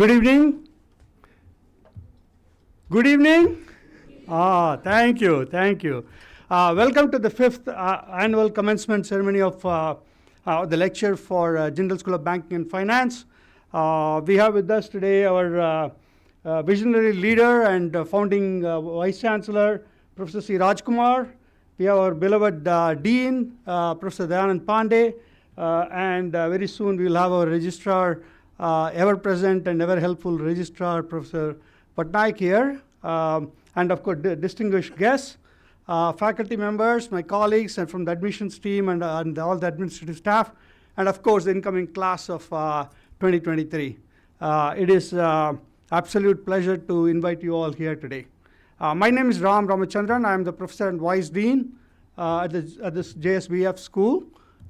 Good evening. Good evening. Thank you. Welcome to the fifth annual commencement ceremony of the lecture for Jindal School of Banking and Finance. We have with us today our visionary leader and founding Vice Chancellor, Professor C. Rajkumar. We have our beloved Dean, Professor Dayanand Pandey, and very soon we will have our registrar, ever present and ever helpful registrar, Professor Patnaik here, and of course distinguished guests, faculty members, my colleagues, and from the admissions team and all the administrative staff, and of course the incoming class of 2023. It is absolute pleasure to invite you all here today. My name is Ram Ramachandran. I am the professor and vice dean at this JSBF school,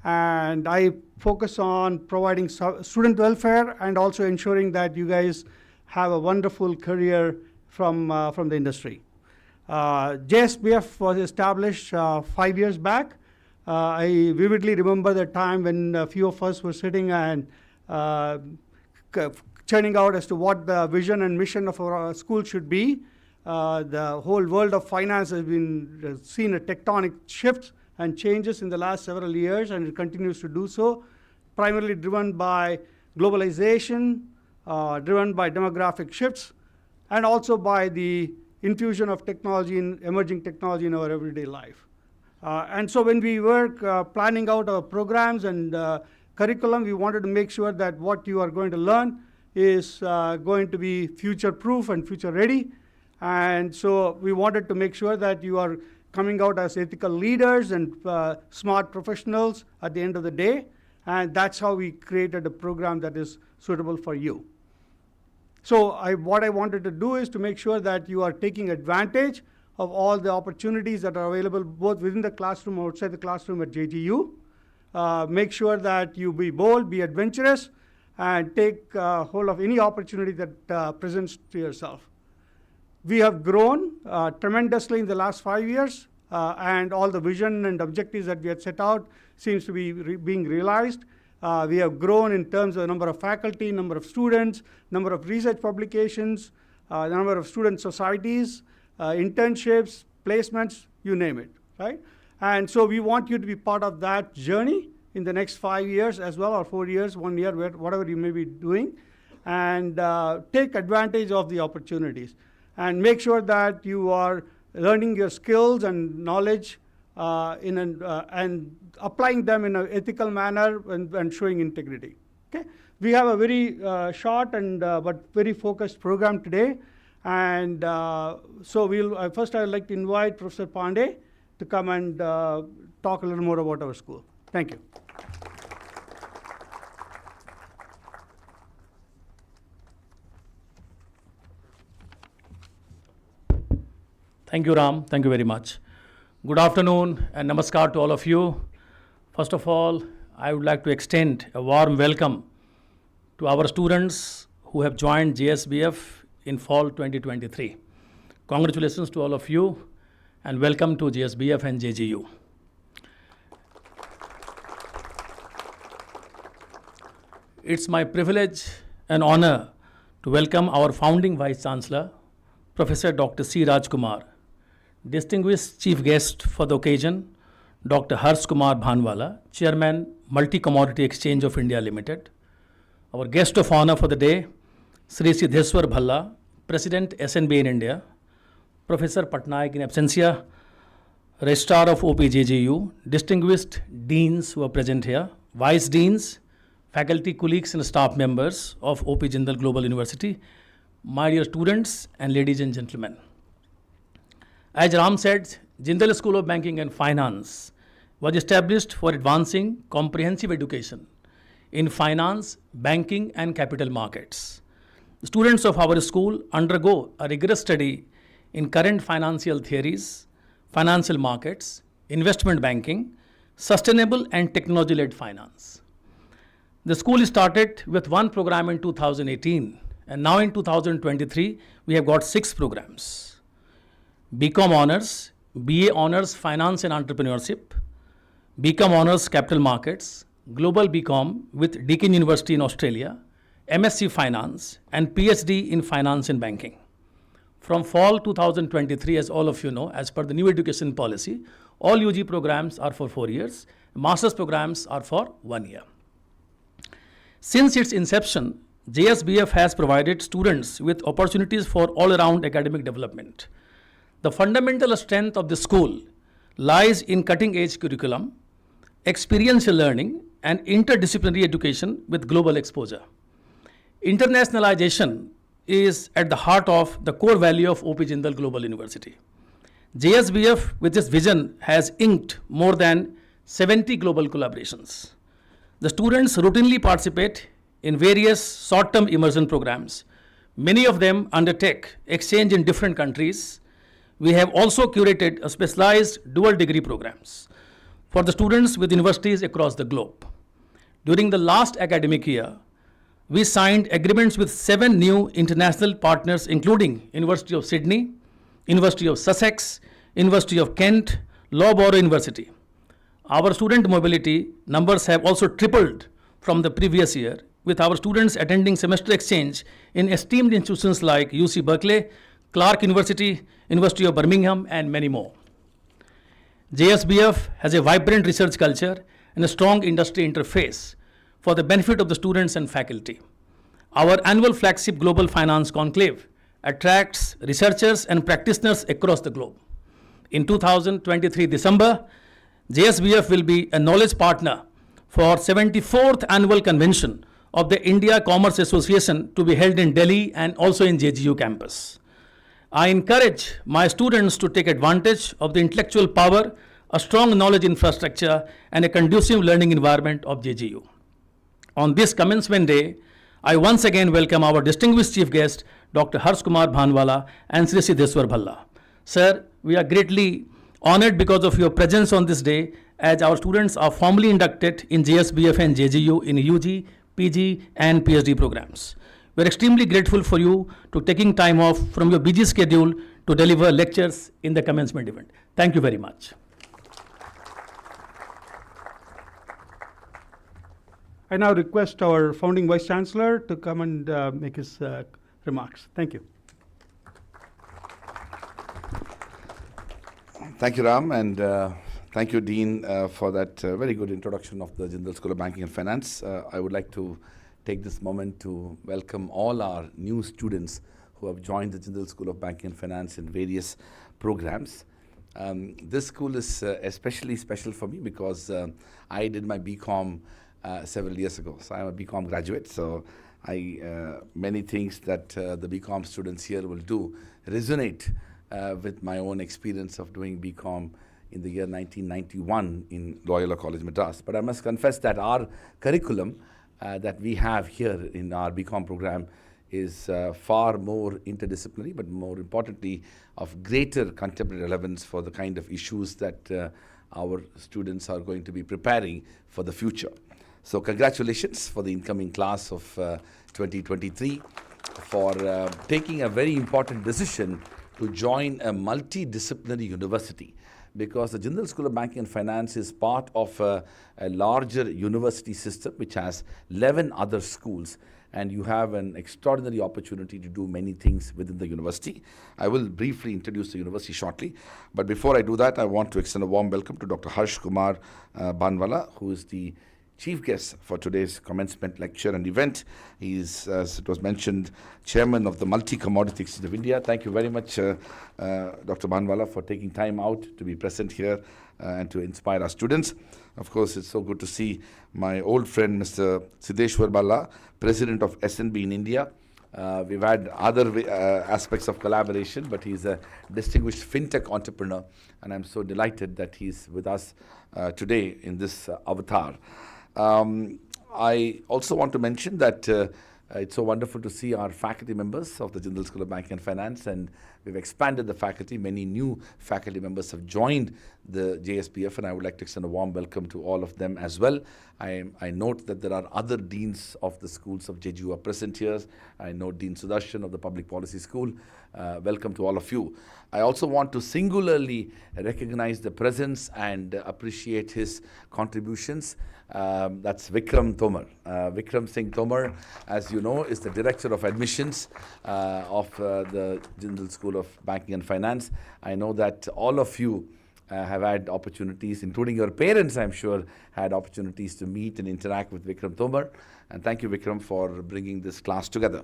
and I focus on providing student welfare and also ensuring that you guys have a wonderful career from the industry. JSBF was established 5 years back. I vividly remember the time when a few of us were sitting and churning out as to what the vision and mission of our school should be. The whole world of finance has been seen a tectonic shift and changes in the last several years, and it continues to do so, primarily driven by globalization, driven by demographic shifts, and also by the infusion of technology and emerging technology in our everyday life. And so when we were planning out our programs and curriculum, we wanted to make sure that what you are going to learn is going to be future-proof and future-ready. And so we wanted to make sure that you are coming out as ethical leaders and smart professionals at the end of the day. And that's how we created a program that is suitable for you. So what I wanted to do is to make sure that you are taking advantage of all the opportunities that are available both within the classroom and outside the classroom at JGU. Make sure that you be bold, be adventurous, and take hold of any opportunity that presents to yourself. We have grown tremendously in the last 5 years, and all the vision and objectives that we had set out seems to be being realized. We have grown in terms of the number of faculty, number of students, number of research publications, number of student societies, internships, placements, you name it, right? And so we want you to be part of that journey in the next 5 years as well, or 4 years, 1 year, whatever you may be doing, and take advantage of the opportunities. And make sure that you are learning your skills and knowledge and applying them in an ethical manner and showing integrity. Okay? We have a very short and but very focused program today. And so first I would like to invite Professor Pandey to come and talk a little more about our school. Thank you. Thank you, Ram. Thank you very much. Good afternoon and namaskar to all of you. First of all, I would like to extend a warm welcome to our students who have joined JSBF in fall 2023. Congratulations to all of you and welcome to JSBF and JGU. It's my privilege and honor to welcome our founding Vice Chancellor, Professor Dr. C. Rajkumar, distinguished chief guest for the occasion, Dr. Harsh Kumar Bhanwala, Chairman, Multi-Commodity Exchange of India Limited. Our guest of honor for the day, Sri Siddheswar Bhalla, President SNB in India, Professor Patnaik in absentia, Registrar of OPJGU, distinguished deans who are present here, vice deans, faculty, colleagues and staff members of OP Jindal Global University, my dear students and ladies and gentlemen. As Ram said, Jindal School of Banking and Finance was established for advancing comprehensive education in finance, banking and capital markets. The students of our school undergo a rigorous study in current financial theories, financial markets, investment banking, sustainable and technology-led finance. The school started with one program in 2018, and now in 2023, we have got 6 programs. BCom Honors, BA Honors Finance and Entrepreneurship, BCom Honors Capital Markets, Global BCom with Deakin University in Australia, MSc Finance, and PhD in Finance and Banking. From fall 2023, as all of you know, as per the new education policy, all UG programs are for 4 years, master's programs are for 1 year. Since its inception, JSBF has provided students with opportunities for all-around academic development. The fundamental strength of the school lies in cutting-edge curriculum, experiential learning, and interdisciplinary education with global exposure. Internationalization is at the heart of the core value of OP Jindal Global University. JSBF, with its vision, has inked more than 70 global collaborations. The students routinely participate in various short-term immersion programs. Many of them undertake exchange in different countries. We have also curated a specialized dual degree programs for the students with universities across the globe. During the last academic year, we signed agreements with 7 new international partners, including University of Sydney, University of Sussex, University of Kent, Loughborough University. Our student mobility numbers have also tripled from the previous year, with our students attending semester exchange in esteemed institutions like UC Berkeley, Clark University, University of Birmingham, and many more. JSBF has a vibrant research culture and a strong industry interface for the benefit of the students and faculty. Our annual flagship Global Finance Conclave attracts researchers and practitioners across the globe. In 2023 December, JSBF will be a knowledge partner for 74th annual convention of the India Commerce Association to be held in Delhi and also in JGU campus. I encourage my students to take advantage of the intellectual power, a strong knowledge infrastructure, and a conducive learning environment of JGU. On this commencement day, I once again welcome our distinguished chief guest, Dr. Harsh Kumar Bhanwala and Sri Siddheswar Bhalla. Sir, we are greatly honored because of your presence on this day, as our students are formally inducted in JSBF and JGU in UG, PG, and PhD programs. We are extremely grateful for you to taking time off from your busy schedule to deliver lectures in the commencement event. Thank you very much. I now request our founding Vice Chancellor to come and make his remarks. Thank you. Thank you, Ram, and thank you, Dean, for that very good introduction of the Jindal School of Banking and Finance. I would like to take this moment to welcome all our new students who have joined the Jindal School of Banking and Finance in various programs. This school is especially special for me because I did my BCom several years ago. So I'm a BCom graduate, so many things that the BCom students here will do resonate with my own experience of doing BCom in the year 1991 in Loyola College, Madras. But I must confess that our curriculum that we have here in our BCom program is far more interdisciplinary, but more importantly, of greater contemporary relevance for the kind of issues that our students are going to be preparing for the future. So congratulations for the incoming class of 2023 for taking a very important decision to join a multidisciplinary university, because the Jindal School of Banking and Finance is part of a larger university system which has 11 other schools, and you have an extraordinary opportunity to do many things within the university. I will briefly introduce the university shortly, but before I do that, I want to extend a warm welcome to Dr. Harsh Kumar Bhanwala, who is the chief guest for today's commencement lecture and event. He is, as it was mentioned, chairman of the Multi-Commodity Exchange of India. Thank you very much, Dr. Bhanwala, for taking time out to be present here and to inspire our students. Of course, it's so good to see my old friend, Mr. Siddheswar Bhalla, president of SNB in India. We've had other aspects of collaboration, but he's a distinguished fintech entrepreneur, and I'm so delighted that he's with us today in this avatar. I also want to mention that it's so wonderful to see our faculty members of the Jindal School of Banking and Finance, and we've expanded the faculty. Many new faculty members have joined the JSBF, and I would like to extend a warm welcome to all of them as well. I note that there are other deans of the schools of JGU are present here. I know Dean Sudarshan of the Public Policy School, welcome to all of you. I also want to singularly recognize the presence and appreciate his contributions. That's Vikram Tomar. Vikram Singh Tomar, as you know, is the Director of Admissions of the Jindal School of Banking and Finance. I know that all of you have had opportunities, including your parents, I'm sure, had opportunities to meet and interact with Vikram Tomar. And thank you, Vikram, for bringing this class together.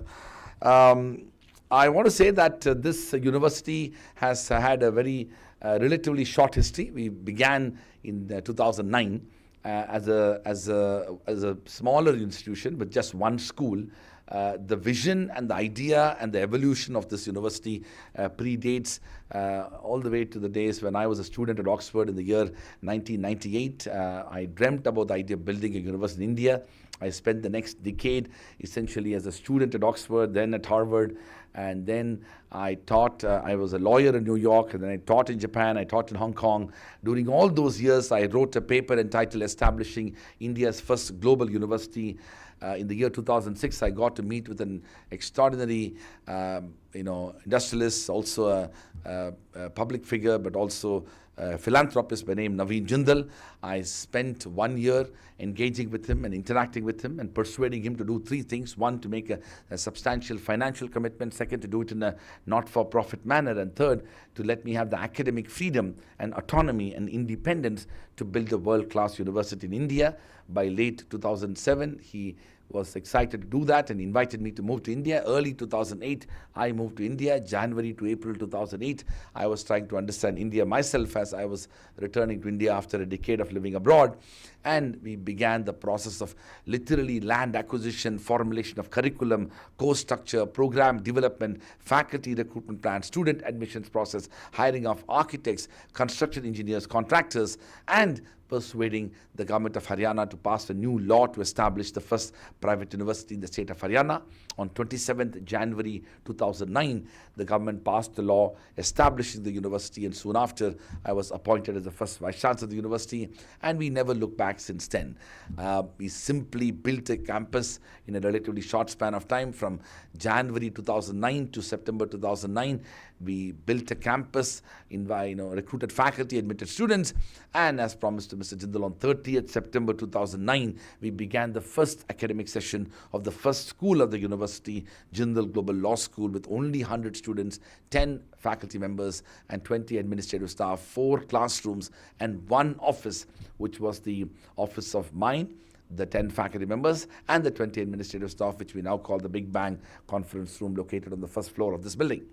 I want to say that this university has had a very relatively short history. We began in 2009 as a smaller institution with just one school. The vision and the idea and the evolution of this university predates all the way to the days when I was a student at Oxford in the year 1998. I dreamt about the idea of building a university in India. I spent the next decade essentially as a student at Oxford, then at Harvard, and then I taught, I was a lawyer in New York, and then I taught in Japan, I taught in Hong Kong. During all those years, I wrote a paper entitled Establishing India's First Global University. In the year 2006, I got to meet with an extraordinary, industrialist, also a public figure, but also a philanthropist by name Naveen Jindal. I spent 1 year engaging with him and interacting with him and persuading him to do three things. One, to make a substantial financial commitment. Second, to do it in a not-for-profit manner. And third, to let me have the academic freedom and autonomy and independence to build a world-class university in India. By late 2007, he was excited to do that and invited me to move to India. Early 2008, I moved to India. January to April 2008, I was trying to understand India myself as I was returning to India after a decade of living abroad. And we began the process of literally land acquisition, formulation of curriculum, course structure, program development, faculty recruitment plan, student admissions process, hiring of architects, construction engineers, contractors, and persuading the government of Haryana to pass a new law to establish the first private university in the state of Haryana. On 27th January 2009, the government passed the law establishing the university, and soon after, I was appointed as the first Vice Chancellor of the university, and we never looked back since then. We simply built a campus in a relatively short span of time. From January 2009 to September 2009, we built a campus, recruited faculty, admitted students, and as promised to Mr. Jindal, on 30th September 2009, we began the first academic session of the first school of the university, Jindal Global Law School, with only 100 students, 10 faculty members, and 20 administrative staff, 4 classrooms, and 1 office, which was the office of mine, the 10 faculty members, and the 20 administrative staff, which we now call the Big Bang Conference Room, located on the first floor of this building.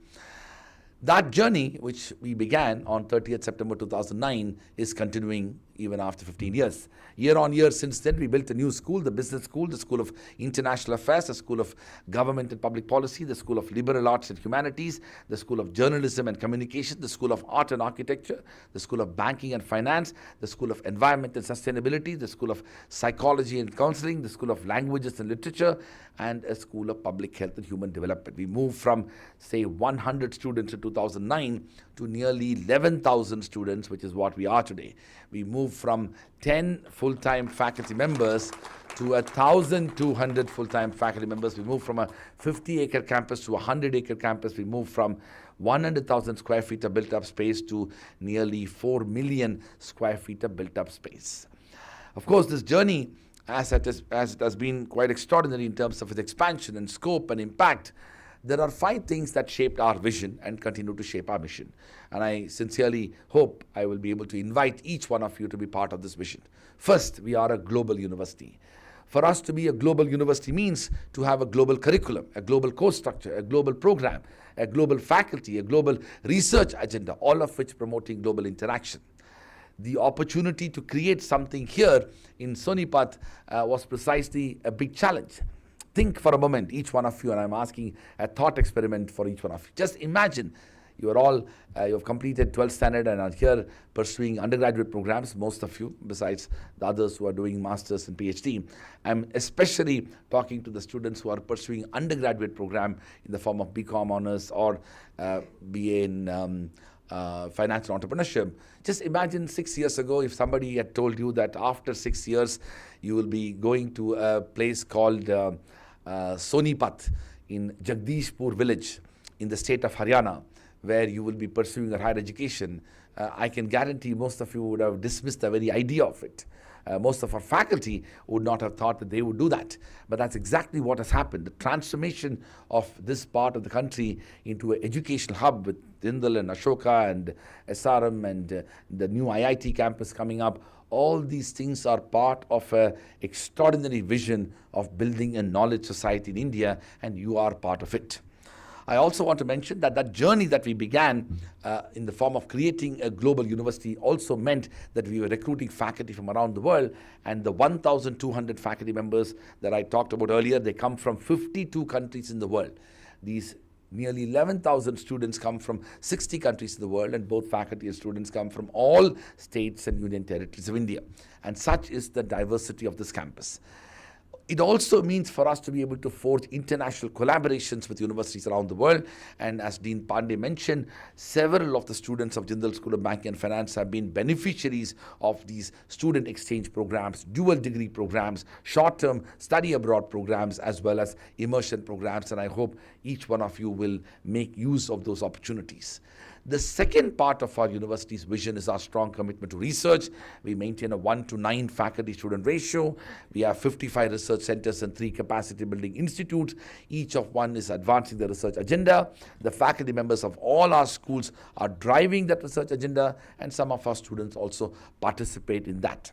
That journey, which we began on 30th September 2009, is continuing even after 15 years. Year on year since then, we built a new school, the Business School, the School of International Affairs, the School of Government and Public Policy, the School of Liberal Arts and Humanities, the School of Journalism and Communication, the School of Art and Architecture, the School of Banking and Finance, the School of Environment and Sustainability, the School of Psychology and Counseling, the School of Languages and Literature, and a School of Public Health and Human Development. We moved from, say, 100 students in 2009 to nearly 11,000 students, which is what we are today. We moved from 10 full-time faculty members to 1,200 full-time faculty members. We moved from a 50-acre campus to a 100-acre campus. We moved from 100,000 square feet of built-up space to nearly 4 million square feet of built-up space. Of course, this journey, as it has been quite extraordinary in terms of its expansion and scope and impact, there are 5 things that shaped our vision and continue to shape our mission. And I sincerely hope I will be able to invite each one of you to be part of this vision. First, we are a global university. For us to be a global university means to have a global curriculum, a global course structure, a global program, a global faculty, a global research agenda, all of which promoting global interaction. The opportunity to create something here in Sonipat was precisely a big challenge. Think for a moment, each one of you, and I'm asking a thought experiment for each one of you. Just imagine you are all, you have completed 12th standard and are here pursuing undergraduate programs, most of you, besides the others who are doing masters and PhD. I'm especially talking to the students who are pursuing undergraduate program in the form of BCom honors or BA in finance and entrepreneurship. Just imagine 6 years ago if somebody had told you that after 6 years you will be going to a place called Sonipat in Jagdishpur village. in the state of Haryana, where you will be pursuing a higher education, I can guarantee most of you would have dismissed the very idea of it. Most of our faculty would not have thought that they would do that. But that's exactly what has happened. The transformation of this part of the country into an educational hub with Jindal and Ashoka and SRM and the new IIT campus coming up, all these things are part of an extraordinary vision of building a knowledge society in India, and you are part of it. I also want to mention that that journey that we began in the form of creating a global university also meant that we were recruiting faculty from around the world, and the 1,200 faculty members that I talked about earlier, they come from 52 countries in the world. These nearly 11,000 students come from 60 countries in the world, and both faculty and students come from all states and union territories of India. And such is the diversity of this campus. It also means for us to be able to forge international collaborations with universities around the world. And as Dean Pandey mentioned, several of the students of Jindal School of Banking and Finance have been beneficiaries of these student exchange programs, dual degree programs, short-term study abroad programs, as well as immersion programs. And I hope each one of you will make use of those opportunities. The second part of our university's vision is our strong commitment to research. We maintain a 1:9 faculty-student ratio. We have 55 research centers and 3 capacity-building institutes. Each of one is advancing the research agenda. The faculty members of all our schools are driving that research agenda, and some of our students also participate in that.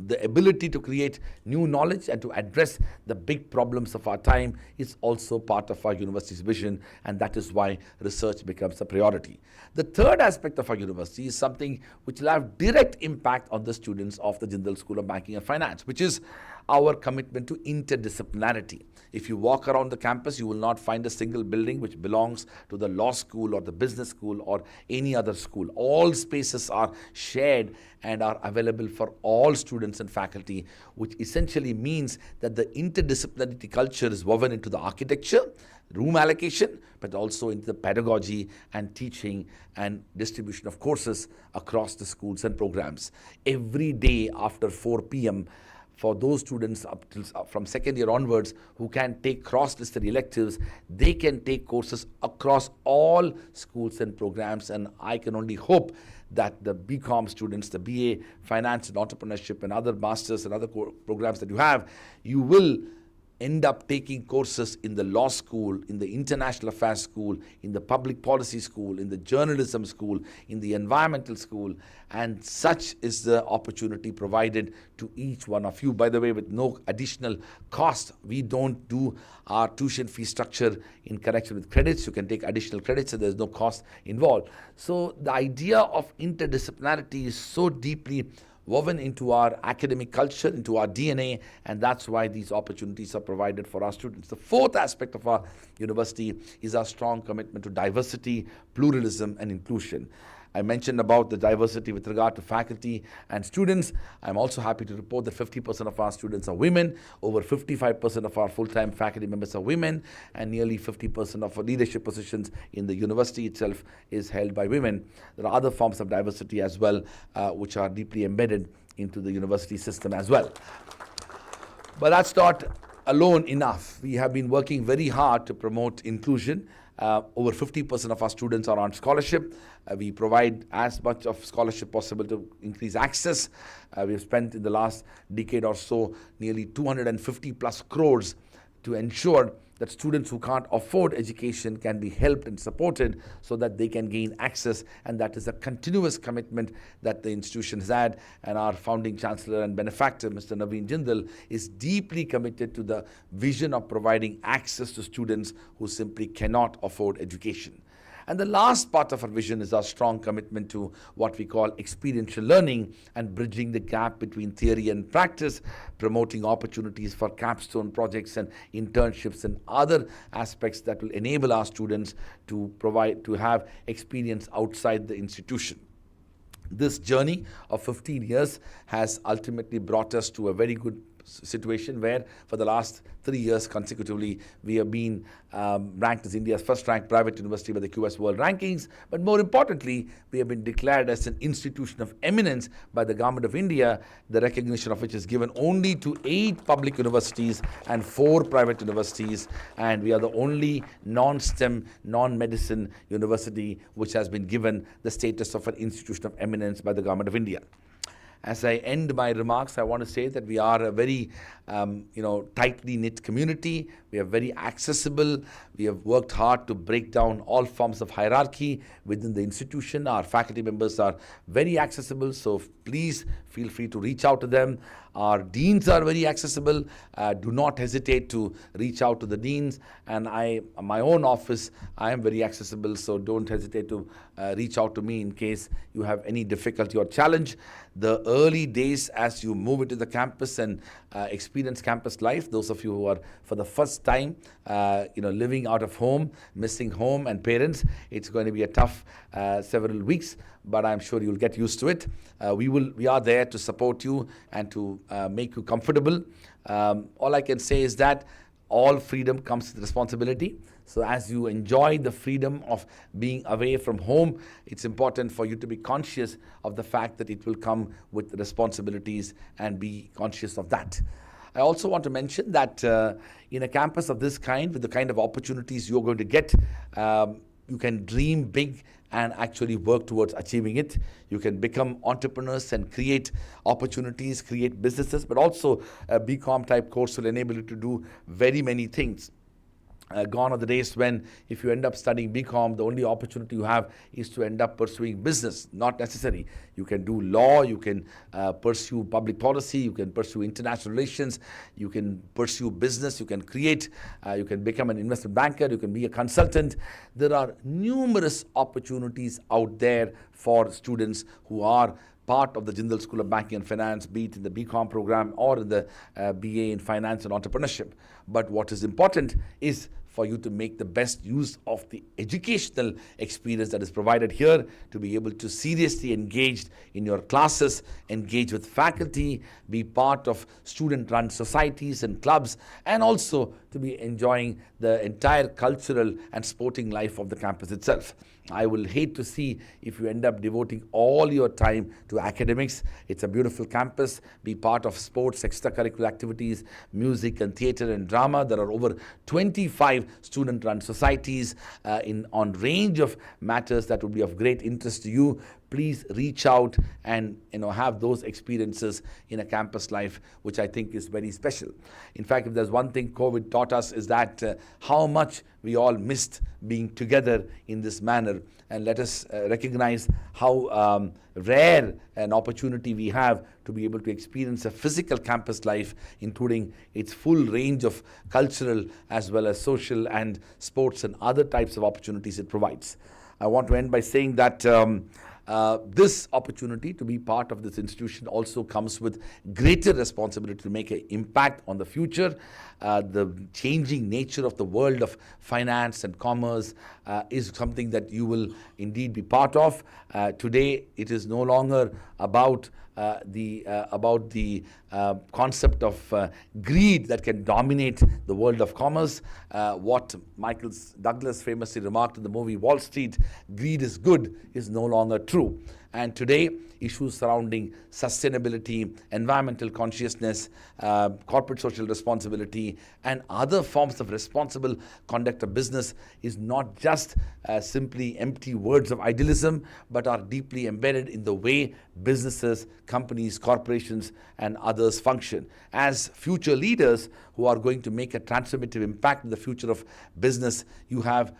The ability to create new knowledge and to address the big problems of our time is also part of our university's vision, and that is why research becomes a priority. The third aspect of our university is something which will have direct impact on the students of the Jindal School of Banking and Finance, which is our commitment to interdisciplinarity. If you walk around the campus, you will not find a single building which belongs to the law school or the business school or any other school. All spaces are shared and are available for all students and faculty, which essentially means that the interdisciplinarity culture is woven into the architecture, room allocation, but also into the pedagogy and teaching and distribution of courses across the schools and programs. Every day after 4 p.m., for those students from second year onwards who can take cross-listed electives, they can take courses across all schools and programs. And I can only hope that the BCom students, the BA Finance and Entrepreneurship and other masters and other programs that you have, you will end up taking courses in the law school, in the international affairs school, in the public policy school, in the journalism school, in the environmental school, and such is the opportunity provided to each one of you. By the way, with no additional cost. We don't do our tuition fee structure in connection with credits. You can take additional credits and there's no cost involved. So the idea of interdisciplinarity is so deeply woven into our academic culture, into our DNA, and that's why these opportunities are provided for our students. The fourth aspect of our university is our strong commitment to diversity, pluralism, and inclusion. I mentioned about the diversity with regard to faculty and students. I'm also happy to report that 50% of our students are women, over 55% of our full-time faculty members are women, and nearly 50% of our leadership positions in the university itself is held by women. There are other forms of diversity as well, which are deeply embedded into the university system as well. But that's not alone enough. We have been working very hard to promote inclusion. Over 50% of our students are on scholarship. We provide as much of scholarship possible to increase access. We've spent in the last decade or so nearly 250 plus crores to ensure that students who can't afford education can be helped and supported so that they can gain access, and that is a continuous commitment that the institution has had, and our founding chancellor and benefactor, Mr. Naveen Jindal, is deeply committed to the vision of providing access to students who simply cannot afford education. And the last part of our vision is our strong commitment to what we call experiential learning and bridging the gap between theory and practice, promoting opportunities for capstone projects and internships and other aspects that will enable our students to have experience outside the institution. This journey of 15 years has ultimately brought us to a very good situation where for the last 3 years consecutively we have been ranked as India's first ranked private university by the QS World Rankings, but more importantly we have been declared as an institution of eminence by the Government of India, the recognition of which is given only to 8 public universities and 4 private universities, and we are the only non-STEM, non-medicine university which has been given the status of an institution of eminence by the Government of India. As I end my remarks, I want to say that we are a very, tightly knit community. We are very accessible. We have worked hard to break down all forms of hierarchy within the institution. Our faculty members are very accessible, so please feel free to reach out to them. Our deans are very accessible. Do not hesitate to reach out to the deans. And my own office, I am very accessible, so don't hesitate to reach out to me in case you have any difficulty or challenge. The early days as you move into the campus and experience campus life, those of you who are for the first time, living out of home, missing home and parents, it's going to be a tough several weeks, but I'm sure you'll get used to it. We are there to support you and to make you comfortable. All I can say is that all freedom comes with responsibility. So as you enjoy the freedom of being away from home, it's important for you to be conscious of the fact that it will come with responsibilities and be conscious of that. I also want to mention that in a campus of this kind, with the kind of opportunities you're going to get, you can dream big and actually work towards achieving it. You can become entrepreneurs and create opportunities, create businesses, but also a BCom type course will enable you to do very many things. Gone are the days when if you end up studying BCom, the only opportunity you have is to end up pursuing business. Not necessary. You can do law, you can pursue public policy, you can pursue international relations, you can pursue business, you can create, you can become an investment banker, you can be a consultant. There are numerous opportunities out there for students who are part of the Jindal School of Banking and Finance, be it in the BCom program or in the BA in Finance and Entrepreneurship. But what is important is for you to make the best use of the educational experience that is provided here, to be able to seriously engage in your classes, engage with faculty, be part of student-run societies and clubs, and also to be enjoying the entire cultural and sporting life of the campus itself. I will hate to see if you end up devoting all your time to academics. It's a beautiful campus. Be part of sports, extracurricular activities, music and theatre and drama. There are over 25 student-run societies on range of matters that would be of great interest to you. Please reach out and have those experiences in a campus life, which I think is very special. In fact, if there's one thing COVID taught us is that how much we all missed being together in this manner. And let us recognize how rare an opportunity we have to be able to experience a physical campus life, including its full range of cultural as well as social and sports and other types of opportunities it provides. I want to end by saying that this opportunity to be part of this institution also comes with greater responsibility to make an impact on the future. The changing nature of the world of finance and commerce is something that you will indeed be part of. Today, it is no longer about the concept of greed that can dominate the world of commerce. What Michael Douglas famously remarked in the movie Wall Street, greed is good, is no longer true. And today, issues surrounding sustainability, environmental consciousness, corporate social responsibility, and other forms of responsible conduct of business is not just simply empty words of idealism, but are deeply embedded in the way businesses, companies, corporations, and others function. As future leaders who are going to make a transformative impact in the future of business, you have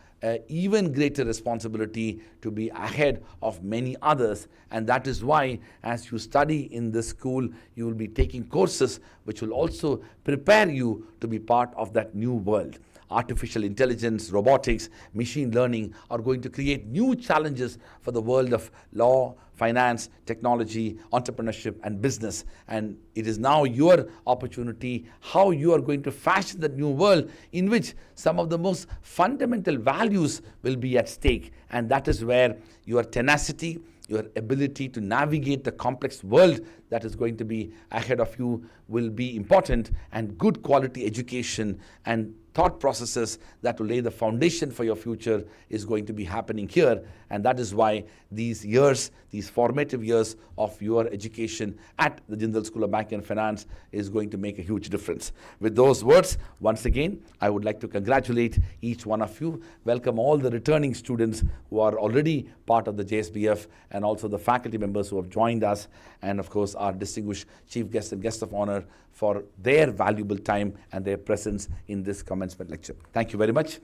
even greater responsibility to be ahead of many others, and that is why as you study in this school, you will be taking courses which will also prepare you to be part of that new world. Artificial intelligence, robotics, machine learning are going to create new challenges for the world of law, finance, technology, entrepreneurship, and business. And it is now your opportunity how you are going to fashion the new world in which some of the most fundamental values will be at stake. And that is where your tenacity, your ability to navigate the complex world that is going to be ahead of you will be important, and good quality education and thought processes that will lay the foundation for your future is going to be happening here. And that is why these years, these formative years of your education at the Jindal School of Banking and Finance is going to make a huge difference. With those words, once again, I would like to congratulate each one of you, welcome all the returning students who are already part of the JSBF, and also the faculty members who have joined us, and of course our distinguished chief guests and guests of honor for their valuable time and their presence in this commencement lecture. Thank you very much.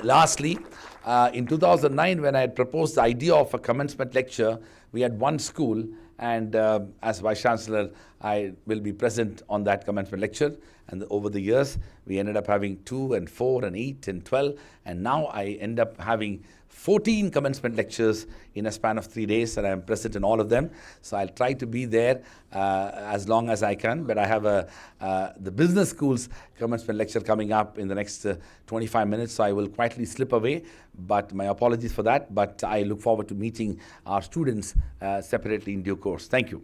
Lastly, in 2009, when I had proposed the idea of a commencement lecture, we had one school, and as Vice Chancellor, I will be present on that commencement lecture. And over the years, we ended up having 2 and 4 and 8 and 12, and now I end up having 14 commencement lectures in a span of 3 days, and I am present in all of them. So I'll try to be there as long as I can. But I have the business school's commencement lecture coming up in the next 25 minutes, so I will quietly slip away. But my apologies for that. But I look forward to meeting our students separately in due course. Thank you.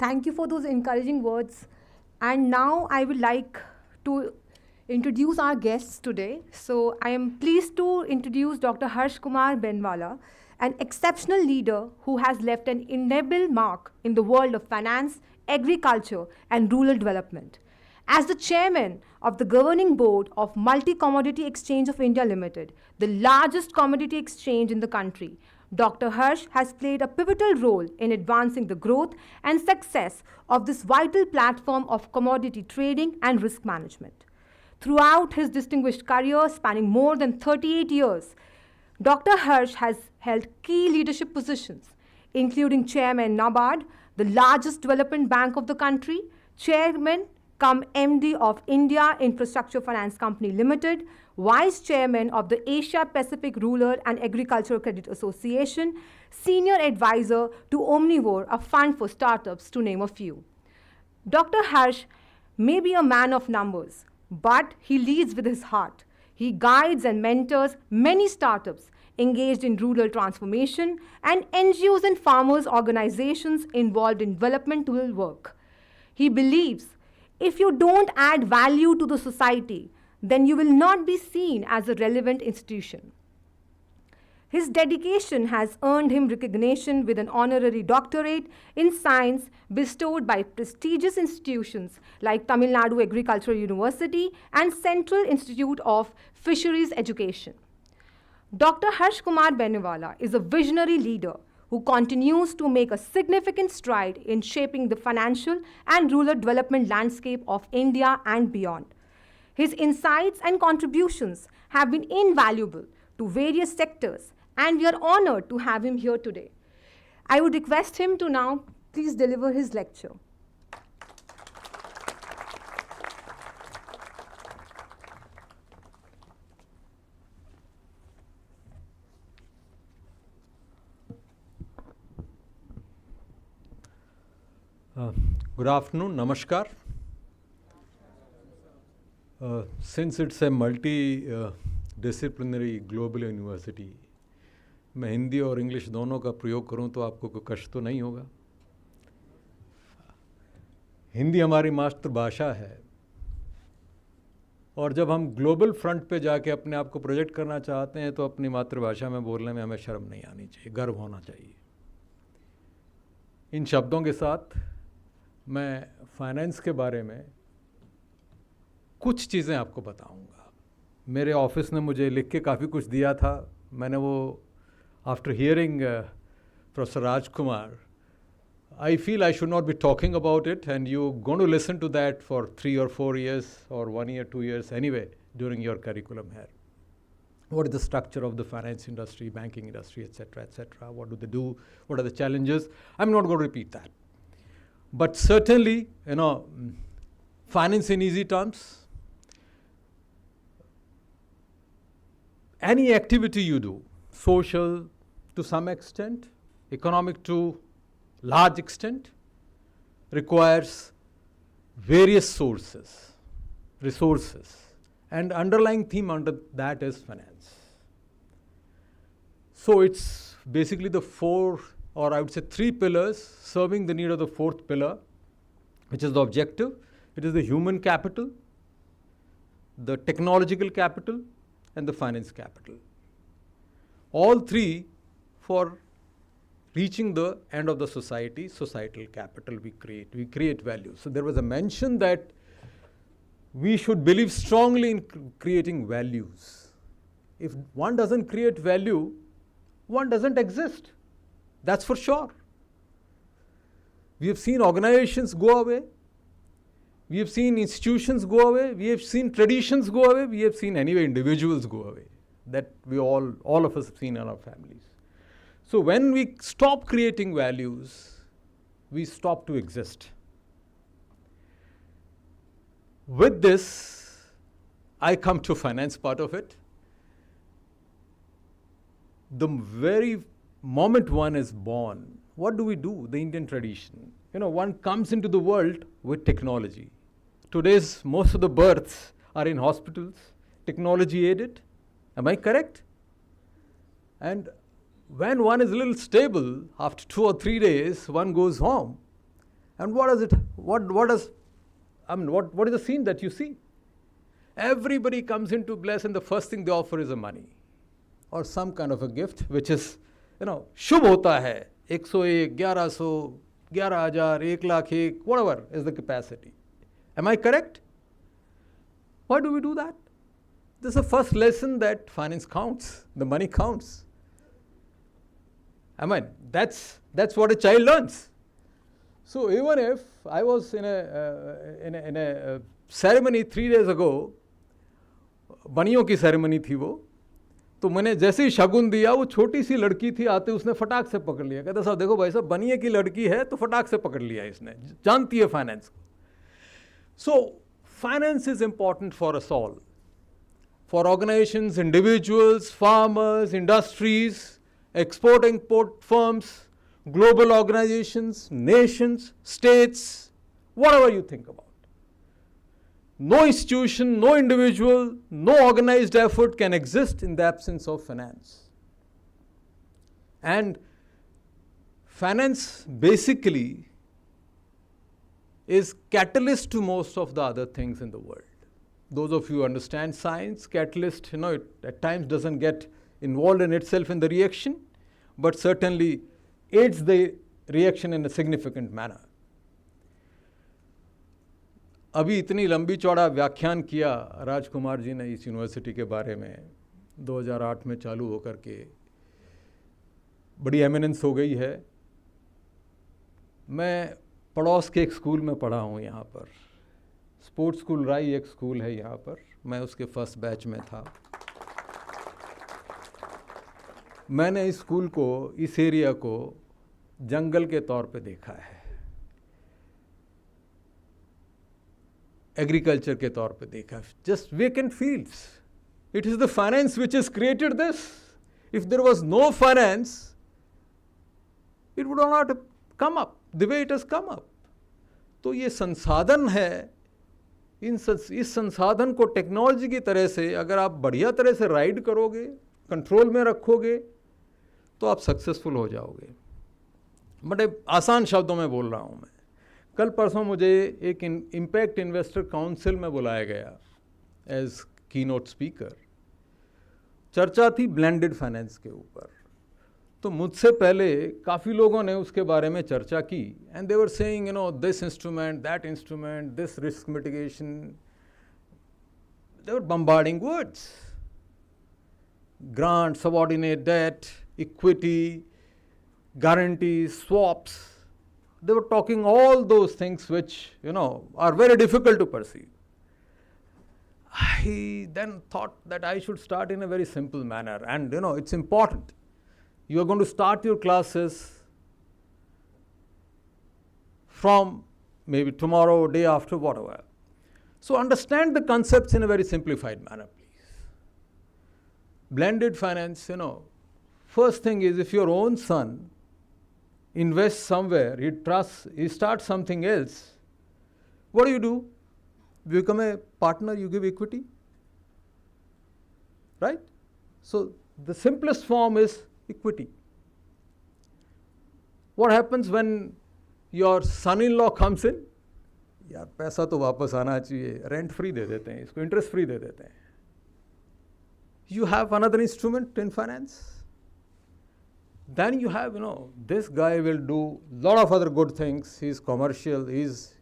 Thank you for those encouraging words. And now I would like to introduce our guests today. So I am pleased to introduce Dr. Harsh Kumar Benwala, an exceptional leader who has left an indelible mark in the world of finance, agriculture, and rural development. As the chairman of the governing board of Multi-Commodity Exchange of India Limited, the largest commodity exchange in the country, Dr. Harsh has played a pivotal role in advancing the growth and success of this vital platform of commodity trading and risk management. Throughout his distinguished career spanning more than 38 years, Dr. Harsh has held key leadership positions, including Chairman NABARD, the largest development bank of the country, Chairman cum MD of India Infrastructure Finance Company Limited, Vice Chairman of the Asia Pacific Rural and Agricultural Credit Association, Senior Advisor to Omnivore, a fund for startups, to name a few. Dr. Harsh may be a man of numbers, but he leads with his heart. He guides and mentors many startups engaged in rural transformation and NGOs and farmers' organizations involved in developmental work. He believes if you don't add value to the society, then you will not be seen as a relevant institution. His dedication has earned him recognition with an honorary doctorate in science bestowed by prestigious institutions like Tamil Nadu Agricultural University and Central Institute of Fisheries Education. Dr. Harsh Kumar Benwala is a visionary leader who continues to make a significant stride in shaping the financial and rural development landscape of India and beyond. His insights and contributions have been invaluable to various sectors, and we are honored to have him here today. I would request him to now please deliver his lecture. Good afternoon, Namaskar. Since it's a multi-disciplinary global university, मैं हिंदी और English दोनों का प्रयोग करूं तो आपको कोई कष्ट तो नहीं होगा। हिंदी हमारी मातृभाषा है, और जब हम ग्लोबल फ्रंट पे जाके अपने आप को प्रोजेक्ट करना चाहते हैं तो अपनी मातृभाषा में बोलने में हमें शर्म नहीं आनी चाहिए, गर्व होना चाहिए। इन शब्दों के साथ मैं फाइनेंस के बारे में कुछ चीज़ें आपको बताऊंगा। मेरे ऑफिस ने मुझे लिख के काफ़ी कुछ दिया था, मैंने वो after hearing professor Rajkumar, I feel I should not be talking about it, and you're going to listen to that for 3 or 4 years or 1 year, 2 years anyway during your curriculum here. What is the structure of the finance industry, banking industry, etc., etc.? What do they do? What are the challenges? I'm not going to repeat that. But certainly, finance in easy terms, any activity you do, social to some extent, economic to large extent, requires various resources, and underlying theme under that is finance. So it's basically the four, or I would say three pillars serving the need of the fourth pillar, which is the objective. It is the human capital, the technological capital, and the finance capital. All three for reaching the end of the societal capital we create value. So there was a mention that we should believe strongly in creating values. If one doesn't create value, one doesn't exist. That's for sure. We have seen organizations go away. We have seen institutions go away. We have seen traditions go away. We have seen anyway individuals go away. That we all of us have seen in our families. So when we stop creating values, we stop to exist. With this, I come to finance part of it. The very moment one is born, what do we do? The Indian tradition. One comes into the world with technology. Today's most of the births are in hospitals, technology aided. Am I correct? And when one is a little stable, after 2 or 3 days, one goes home. And what is the scene that you see? Everybody comes in to bless, and the first thing they offer is a money or some kind of a gift, which is, shubh hota hai, 101, 1100, 11,000, 1,01,000, whatever is the capacity. Am I correct? Why do we do that? This is the first lesson that finance counts, the money counts. I mean, that's what a child learns. So even if I was in a ceremony 3 days ago, बनियों की ceremony थी वो, तो मैंने जैसे ही शगुन दिया, वो छोटी सी लड़की थी, आते उसने फटाक से पकड़ लिया, कहता साहब देखो भाई साहब बनिए की लड़की है तो फटाक से पकड़ लिया इसने, जानती है फाइनेंस को. So finance is important for us all, for organizations, individuals, farmers, industries, export-import firms, global organizations, nations, states, whatever you think about. No institution, no individual, no organized effort can exist in the absence of finance. And finance basically is catalyst to most of the other things in the world. Those of you who understand science, catalyst, it at times doesn't get involved in itself in the reaction, but certainly aids the reaction in a significant manner. अभी इतनी लंबी चौड़ा व्याख्यान किया राजकुमार जी ने इस university के बारे में, 2008 में चालू होकर के बड़ी एमिनेंस हो गई है. मैं पड़ोस के एक स्कूल में पढ़ा हूँ यहाँ पर, स्पोर्ट्स स्कूल राई एक स्कूल है यहाँ पर, मैं उसके फर्स्ट बैच में था. मैंने इस स्कूल को, इस एरिया को जंगल के तौर पे देखा है, एग्रीकल्चर के तौर पे देखा, just vacant fields. It is the finance which is created this. If there was no finance, it would not come up the way it has come up. तो ये संसाधन है, इस संसाधन को टेक्नोलॉजी की तरह से अगर आप बढ़िया तरह से राइड करोगे, कंट्रोल में रखोगे, तो आप सक्सेसफुल हो जाओगे. बड़े आसान शब्दों में बोल रहा हूँ मैं. कल परसों मुझे एक इम्पैक्ट इन्वेस्टर काउंसिल में बुलाया गया एज कीनोट स्पीकर. चर्चा थी ब्लेंडेड फाइनेंस के ऊपर. तो मुझसे पहले काफ़ी लोगों ने उसके बारे में चर्चा की, and they were saying this instrument, that instrument, this risk mitigation. They were bombarding words. Grant, subordinate debt, equity, guarantees, swaps. They were talking all those things which, are very difficult to perceive. I then thought that I should start in a very simple manner. And, it's important. You are going to start your classes from maybe tomorrow, day after, whatever. So understand the concepts in a very simplified manner, please. Blended finance, first thing is if your own son invests somewhere, he starts something else, what do? You become a partner, you give equity, right? So the simplest form is equity. What happens when your son-in-law comes in? यार पैसा तो वापस आना चाहिए, rent free दे देते हैं, इसको interest free दे देते हैं. You have another instrument in finance. Then you have, this guy will do lot of other good things. He's commercial, he's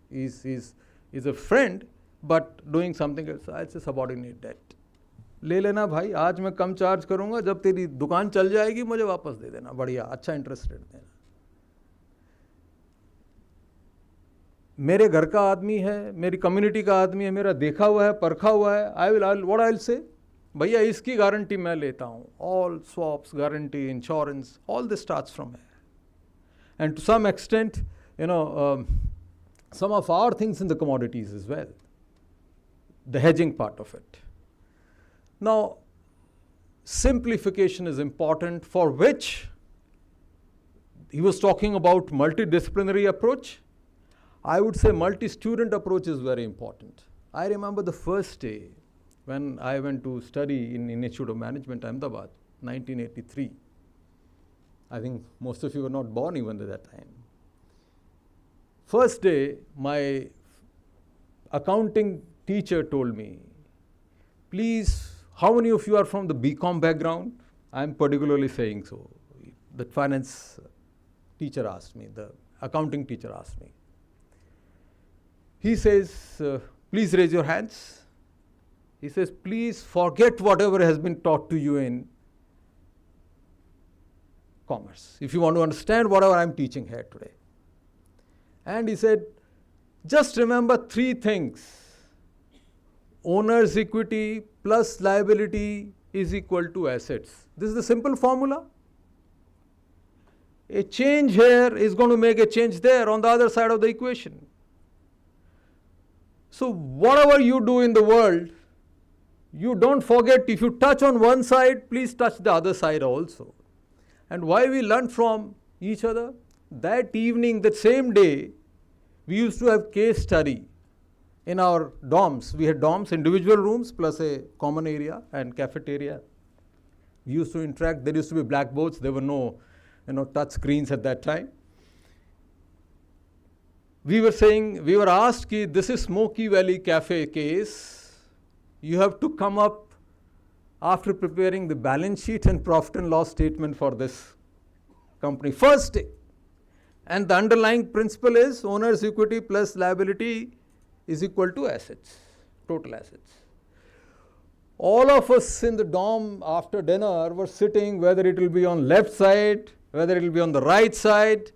a friend, but doing something else. I'll say subordinate debt. ले लेना भाई, आज मैं कम charge करूंगा, जब तेरी दुकान चल जाएगी मुझे वापस दे देना, बढ़िया, अच्छा इंटरेस्ट रेट देना. मेरे घर का आदमी है, मेरी कम्युनिटी का आदमी है, मेरा देखा हुआ है, परखा हुआ है, what I'll say, भैया इसकी गारंटी मैं लेता हूँ. All swaps, guarantee, insurance, all this starts from here. And to some extent, some of our things in the commodities as well, the hedging part of it. Now, simplification is important, for which he was talking about multidisciplinary approach. I would say multi-student approach is very important. I remember the first day when I went to study in Institute of Management, Ahmedabad, 1983. I think most of you were not born even at that time. First day, my accounting teacher told me, please, how many of you are from the BCom background? I'm particularly saying so. The finance teacher asked me, the accounting teacher asked me. He says, please raise your hands. He says, please forget whatever has been taught to you in commerce, if you want to understand whatever I'm teaching here today. And he said, just remember three things. Owner's equity plus liability is equal to assets. This is the simple formula. A change here is going to make a change there on the other side of the equation. So whatever you do in the world, you don't forget, if you touch on one side, please touch the other side also. And why we learn from each other? That evening, that same day, we used to have case study in our dorms. We had dorms, individual rooms, plus a common area and cafeteria. We used to interact. There used to be blackboards. There were no touch screens at that time. We were asked, this is Smoky Valley Cafe case. You have to come up after preparing the balance sheet and profit and loss statement for this company. First day. And the underlying principle is owner's equity plus liability is equal to assets, total assets. All of us in the dorm after dinner were sitting, whether it will be on left side, whether it will be on the right side,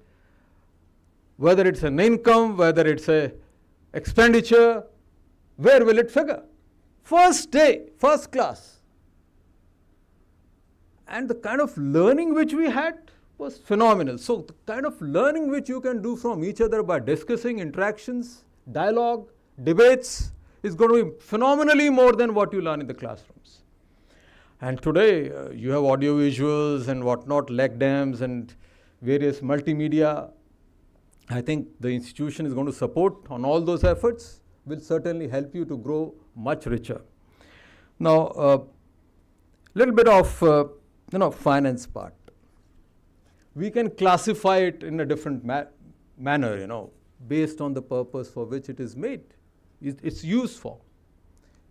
whether it's an income, whether it's a expenditure, where will it figure? First day, first class. And the kind of learning which we had was phenomenal. So the kind of learning which you can do from each other by discussing, interactions, dialogue, debates is going to be phenomenally more than what you learn in the classrooms. And today you have audio visuals and whatnot, LECDEMs and various multimedia. I think the institution is going to support on all those efforts, will certainly help you to grow much richer. Now, little bit of finance part. We can classify it in a different manner, based on the purpose for which it is made. It's used for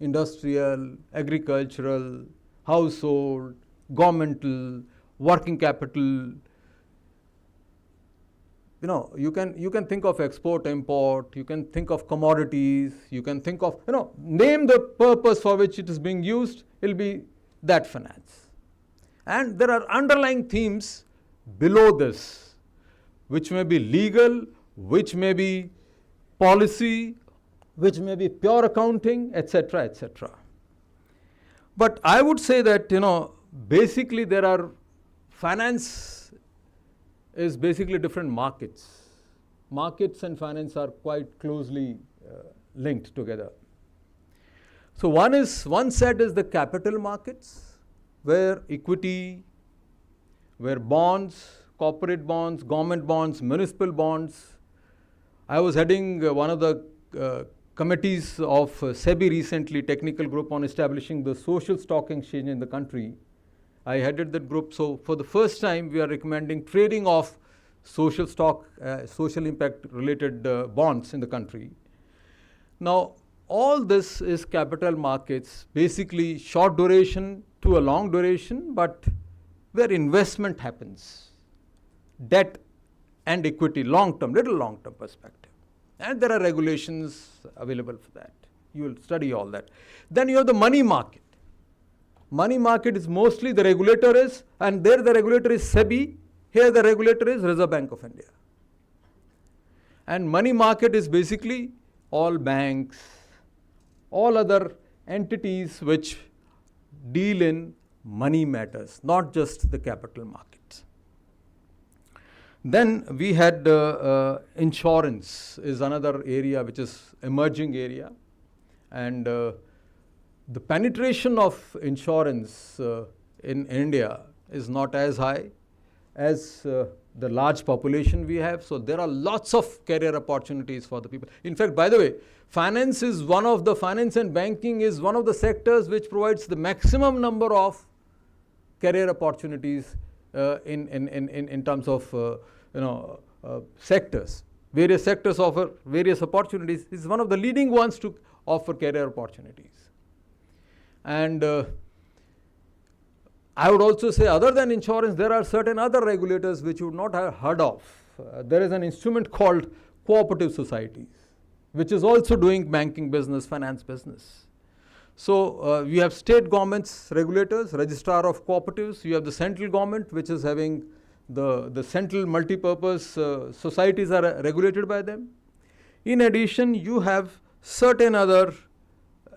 industrial, agricultural, household, governmental, working capital. You can think of export, import, you can think of commodities, you can think of, name the purpose for which it is being used, it'll be that finance. And there are underlying themes below this, which may be legal, which may be policy, which may be pure accounting, etc., etc. But I would say that, basically there are finance is basically different markets. Markets and finance are quite closely linked together. So one set is the capital markets, where equity, where bonds, corporate bonds, government bonds, municipal bonds. I was heading one of the committees of SEBI recently, technical group on establishing the social stock exchange in the country. I headed that group. So for the first time, we are recommending trading of social stock, social impact related bonds in the country. Now, all this is capital markets, basically short duration to a long duration, but where investment happens, debt and equity, long-term, little long-term perspective. And there are regulations available for that. You will study all that. Then you have the money market. Money market is mostly the regulator is, and there the regulator is SEBI, here the regulator is Reserve Bank of India. And money market is basically all banks, all other entities which deal in money matters, not just the capital markets. Then we had insurance is another area which is emerging area, and the penetration of insurance in India is not as high as the large population we have. So there are lots of career opportunities for the people. In fact, by the way, finance and banking is one of the sectors which provides the maximum number of career opportunities in terms of sectors. Various sectors offer various opportunities. It's one of the leading ones to offer career opportunities. And I would also say, other than insurance, there are certain other regulators which you would not have heard of. There is an instrument called cooperative societies, which is also doing banking business, finance business. So you have state governments, regulators, registrar of cooperatives. You have the central government, which is having the central multipurpose societies are regulated by them. In addition, you have certain other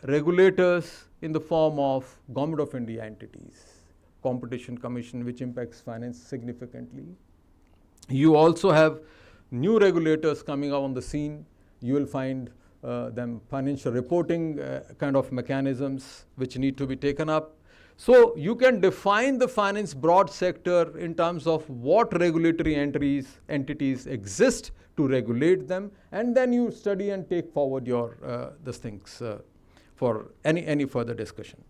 regulators in the form of Government of India entities, Competition Commission, which impacts finance significantly. You also have new regulators coming up on the scene. You will find them financial reporting kind of mechanisms which need to be taken up. So you can define the finance broad sector in terms of what regulatory entities exist to regulate them, and then you study and take forward your these things for any further discussion.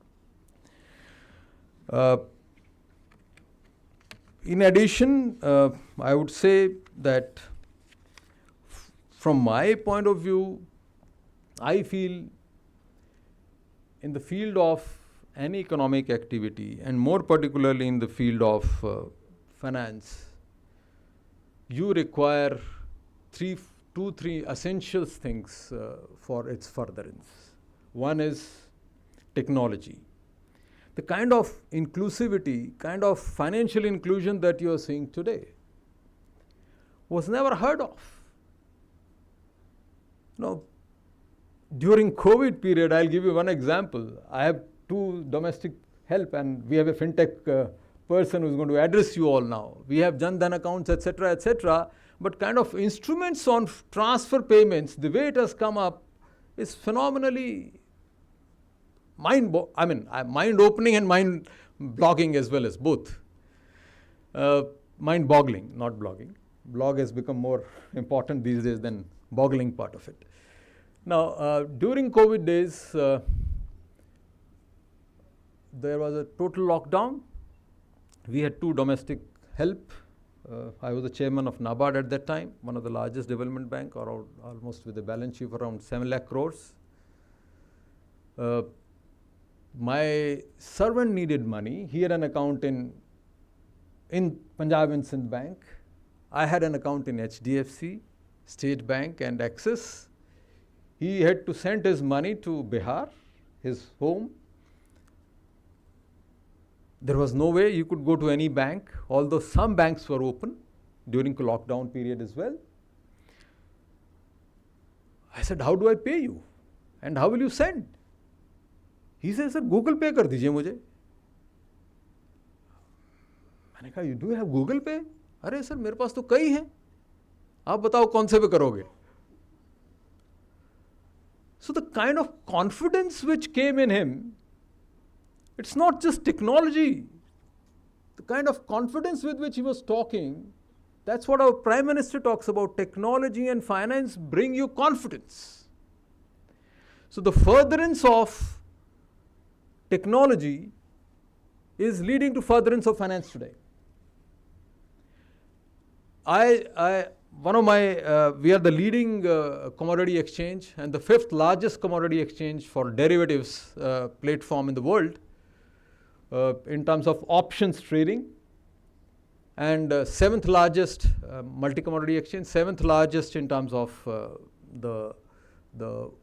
In addition, I would say that from my point of view, I feel in the field of any economic activity, and more particularly in the field of finance, you require two, three essential things for its furtherance. One is technology. The kind of inclusivity, kind of financial inclusion that you are seeing today was never heard of. During COVID period, I'll give you one example. I have two domestic help, and we have a fintech person who's going to address you all now. We have Jan Dhan accounts, etc., but kind of instruments on transfer payments, the way it has come up is phenomenally mind-opening and mind-blogging as well as both. Mind-boggling, not blogging. Blog has become more important these days than boggling part of it. Now, during COVID days, there was a total lockdown. We had two domestic help. I was the chairman of NABARD at that time, one of the largest development bank, around almost with a balance sheet of around 7 lakh crores. My servant needed money. He had an account in Punjab and Sindh Bank. I had an account in HDFC, State Bank and Axis. He had to send his money to Bihar, his home. There was no way you could go to any bank, although some banks were open during the lockdown period as well. I said, how do I pay you? And how will you send? He said, sir, Google Pay कर दीजिए मुझे. मैंने कहा, you do have Google Pay? अरे sir मेरे पास तो कई हैं. आप बताओ कौन से पे करोगे? So the kind of confidence which came in him, it's not just technology. The kind of confidence with which he was talking That's what our Prime Minister talks about. Technology and finance bring you confidence. So the furtherance of technology is leading to furtherance of finance today. We are the leading commodity exchange and the 5th largest commodity exchange for derivatives platform in the world in terms of options trading, and 7th largest multi-commodity exchange, 7th largest in terms of the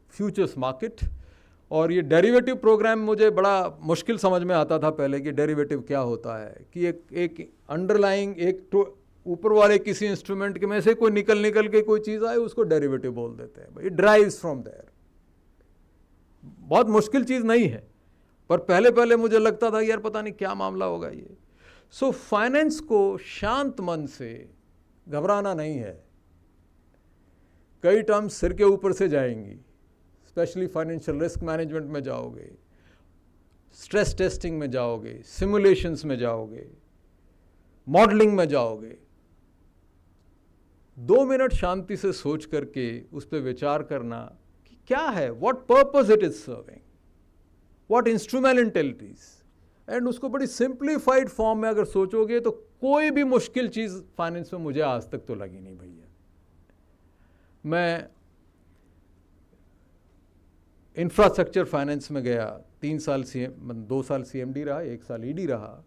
futures market. और ये derivative programme मुझे बड़ा मुश्किल समझ में आता था पहले कि डेरिवेटिव क्या होता है, कि एक अंडरलाइंग एक ऊपर वाले किसी इंस्ट्रूमेंट के में से कोई निकल के कोई चीज़ आए उसको डेरिवेटिव बोल देते हैं. It drives from there. बहुत मुश्किल चीज़ नहीं है, पर पहले मुझे लगता था यार पता नहीं क्या मामला होगा ये. सो फाइनेंस को शांत मन से घबराना नहीं है. कई टर्म्स सिर के ऊपर से जाएंगी, स्पेशली फाइनेंशियल रिस्क मैनेजमेंट में जाओगे, स्ट्रेस टेस्टिंग में जाओगे, सिमुलेशंस में जाओगे, मॉडलिंग में जाओगे. 2 मिनट शांति से सोच करके उस पर विचार करना कि क्या है, what purpose it is serving, what instrumentalities, and उसको बड़ी सिंप्लीफाइड फॉर्म में अगर सोचोगे तो कोई भी मुश्किल चीज़ फाइनेंस में मुझे आज तक तो लगी नहीं भैया. मैं इंफ्रास्ट्रक्चर फाइनेंस में गया, 2 साल CMD रहा, 1 साल ED रहा,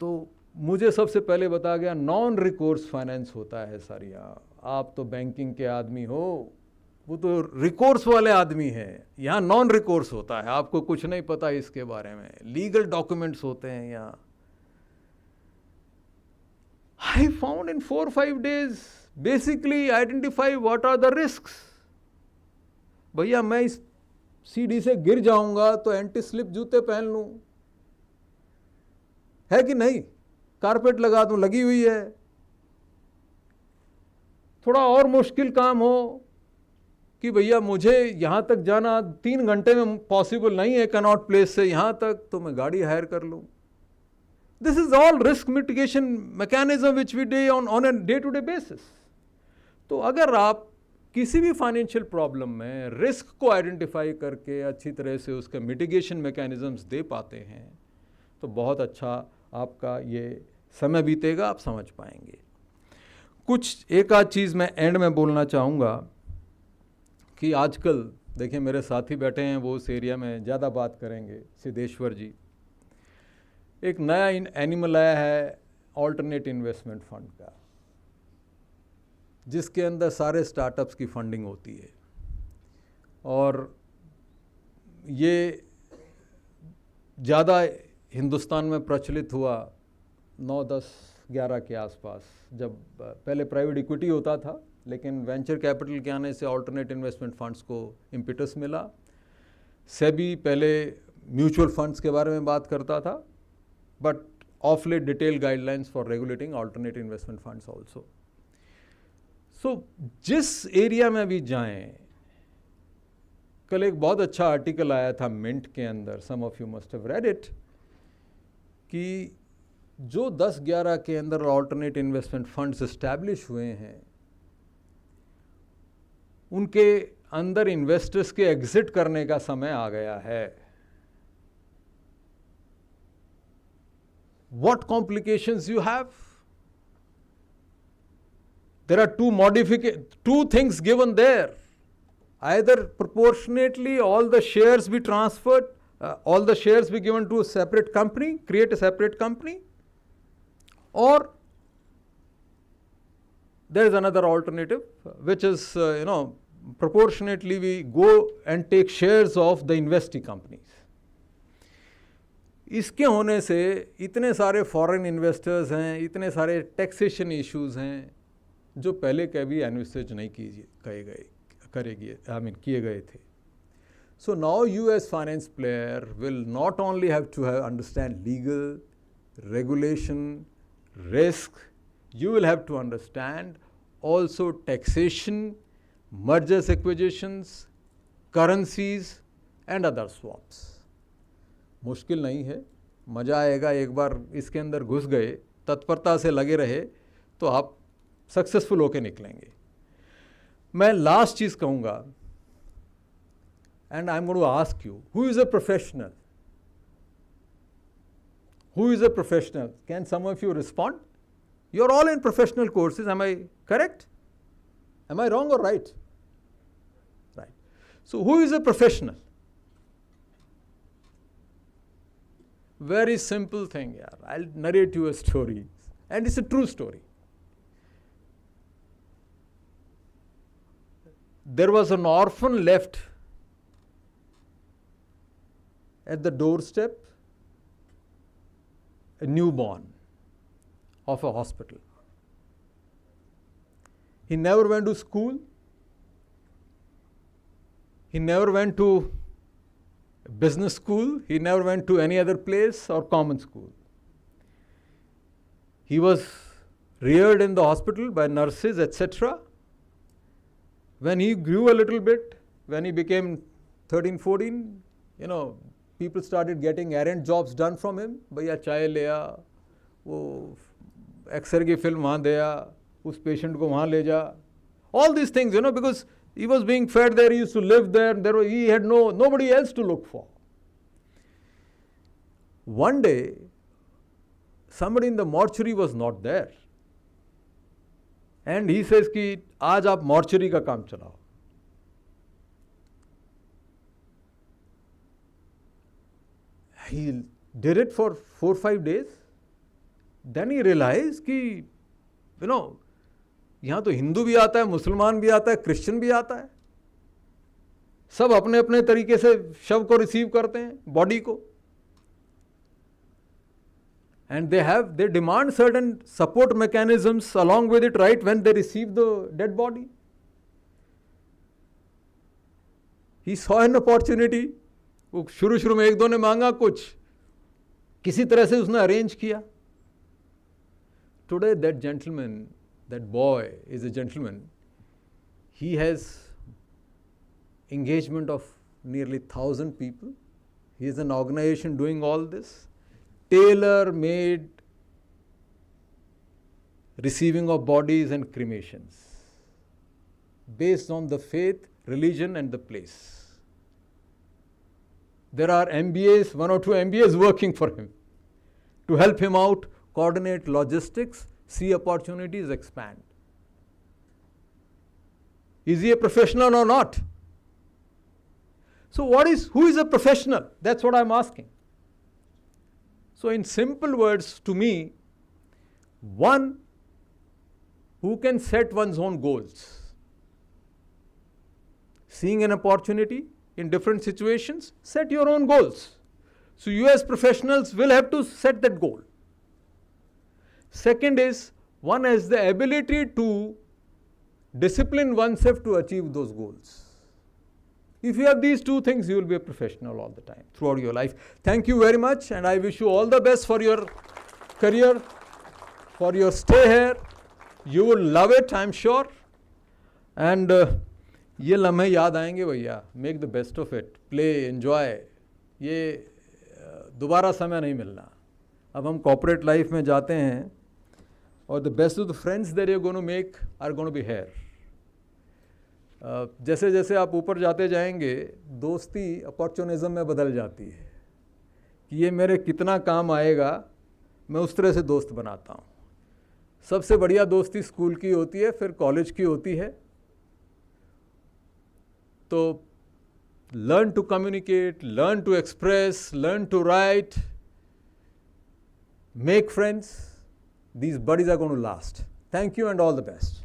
तो मुझे सबसे पहले बताया गया नॉन रिकोर्स फाइनेंस होता है सर. यहाँ आप तो बैंकिंग के आदमी हो, वो तो रिकोर्स वाले आदमी हैं. यहाँ नॉन रिकोर्स होता है, आपको कुछ नहीं पता इसके बारे में, लीगल डॉक्यूमेंट्स होते हैं यहाँ. I found in 4-5 days basically identify what are the risks. भैया मैं इस सीढ़ी से गिर जाऊंगा तो एंटी स्लिप जूते पहन लूं, है कि नहीं, कारपेट लगा दूं, लगी हुई है. थोड़ा और मुश्किल काम हो कि भैया मुझे यहां तक जाना 3 घंटे में पॉसिबल नहीं है कनॉट प्लेस से यहां तक, तो मैं गाड़ी हायर कर लूं. This is all risk mitigation mechanism which we day on a day to day basis. तो अगर आप किसी भी फाइनेंशियल प्रॉब्लम में रिस्क को आइडेंटिफाई करके अच्छी तरह से उसके मिटिगेशन मैकेनिज्म्स दे पाते हैं तो बहुत अच्छा आपका ये समय बीतेगा, आप समझ पाएंगे. कुछ एक आध चीज़ मैं एंड में बोलना चाहूँगा कि आजकल देखिए मेरे साथी बैठे हैं, वो उस एरिया में ज़्यादा बात करेंगे, सिद्धेश्वर जी. एक नया एनिमल आया है ऑल्टरनेट इन्वेस्टमेंट फंड का, जिसके अंदर सारे स्टार्टअप्स की फंडिंग होती है. और ये ज़्यादा हिंदुस्तान में प्रचलित हुआ 9, 10, 11 के आसपास, जब पहले प्राइवेट इक्विटी होता था, लेकिन वेंचर कैपिटल के आने से ऑल्टरनेट इन्वेस्टमेंट फंड्स को इम्पिटस मिला. सेबी पहले म्यूचुअल फंड्स के बारे में बात करता था, but of late detail guidelines for regulating alternate investment funds also. So जिस एरिया में भी जाएं, कल एक बहुत अच्छा आर्टिकल आया था मिंट के अंदर, some of you must have read it, कि जो 10-11 के अंदर ऑल्टरनेट इन्वेस्टमेंट फंड्स एस्टैब्लिश हुए हैं, उनके अंदर इन्वेस्टर्स के एग्जिट करने का समय आ गया है. What complications you have? There are two things given there. Either proportionately all the shares be transferred, all the shares be given to a separate company, create a separate company, or there is another alternative, which is, proportionately we go and take shares of the investing companies. इसके होने से इतने सारे foreign investors हैं, इतने सारे taxation issues हैं जो पहले कभी एनविसेज नहीं किए गए थे. So now you as finance player will not only have to have understand legal, regulation, risk, you will have to understand also taxation, mergers, acquisitions, currencies and other swaps. मुश्किल नहीं है, मज़ा आएगा. एक बार इसके अंदर घुस गए, तत्परता से लगे रहे तो आप सक्सेसफुल होके निकलेंगे। मैं लास्ट चीज़ कहूँगा, and I am going to ask you, who is a professional? Who is a professional? Can some of you respond? You are all in professional courses, am I correct? Am I wrong or right? Right. So who is a professional? Very simple thing, yaar. I'll narrate you a story, and it's a true story. There was an orphan left at the doorstep, a newborn of a hospital. He never went to school. He never went to business school. He never went to any other place or common school. He was reared in the hospital by nurses, etc. When he grew a little bit, when he became 13, 14, people started getting errand jobs done from him. भैया चाय ले आ, वो x ray की film वहाँ दे आ, उस patient को वहाँ ले जा. All these things, because he was being fed there, he used to live there, he had nobody else to look for. One day, somebody in the mortuary was not there. And he says कि आज आप mortuary का काम चलाओ. He did it for 4-5 days. Then he realized कि यहाँ तो हिंदू भी आता है, मुसलमान भी आता है, क्रिश्चियन भी आता है. सब अपने अपने तरीके से शव को रिसीव करते हैं, बॉडी को. And they demand certain support mechanisms along with it, right, when they receive the dead body. He saw an opportunity. वो शुरू में एक दो ने मांगा कुछ, किसी तरह से उसने अरेंज किया. Today that gentleman, that boy is a gentleman. He has engagement of nearly 1,000 people. He is an organization doing all this. Tailor-made receiving of bodies and cremations based on the faith, religion and the place. There are MBAs, 1 or 2 MBAs working for him to help him out, coordinate logistics, see opportunities, expand. Is he a professional or not? So who is a professional? That's what I'm asking. So in simple words, to me, one who can set one's own goals. Seeing an opportunity in different situations, set your own goals. So you as professionals will have to set that goal. Second is, one has the ability to discipline oneself to achieve those goals. If you have these 2 things, you will be a professional all the time, throughout your life. Thank you very much, and I wish you all the best for your career, for your stay here. You will love it, I'm sure. And ये लम्हे याद आएंगे भैया. Make the best of it. Play, enjoy. ये दोबारा समय नहीं मिलना. अब हम corporate life में जाते हैं, और the best of the friends that you're going to make are going to be here. जैसे जैसे आप ऊपर जाते जाएंगे, दोस्ती अपॉर्चुनिज्म में बदल जाती है कि ये मेरे कितना काम आएगा, मैं उस तरह से दोस्त बनाता हूँ. सबसे बढ़िया दोस्ती स्कूल की होती है, फिर कॉलेज की होती है. तो learn to communicate, learn to express, learn to write, make friends. These buddies are going to last. Thank you and all the best.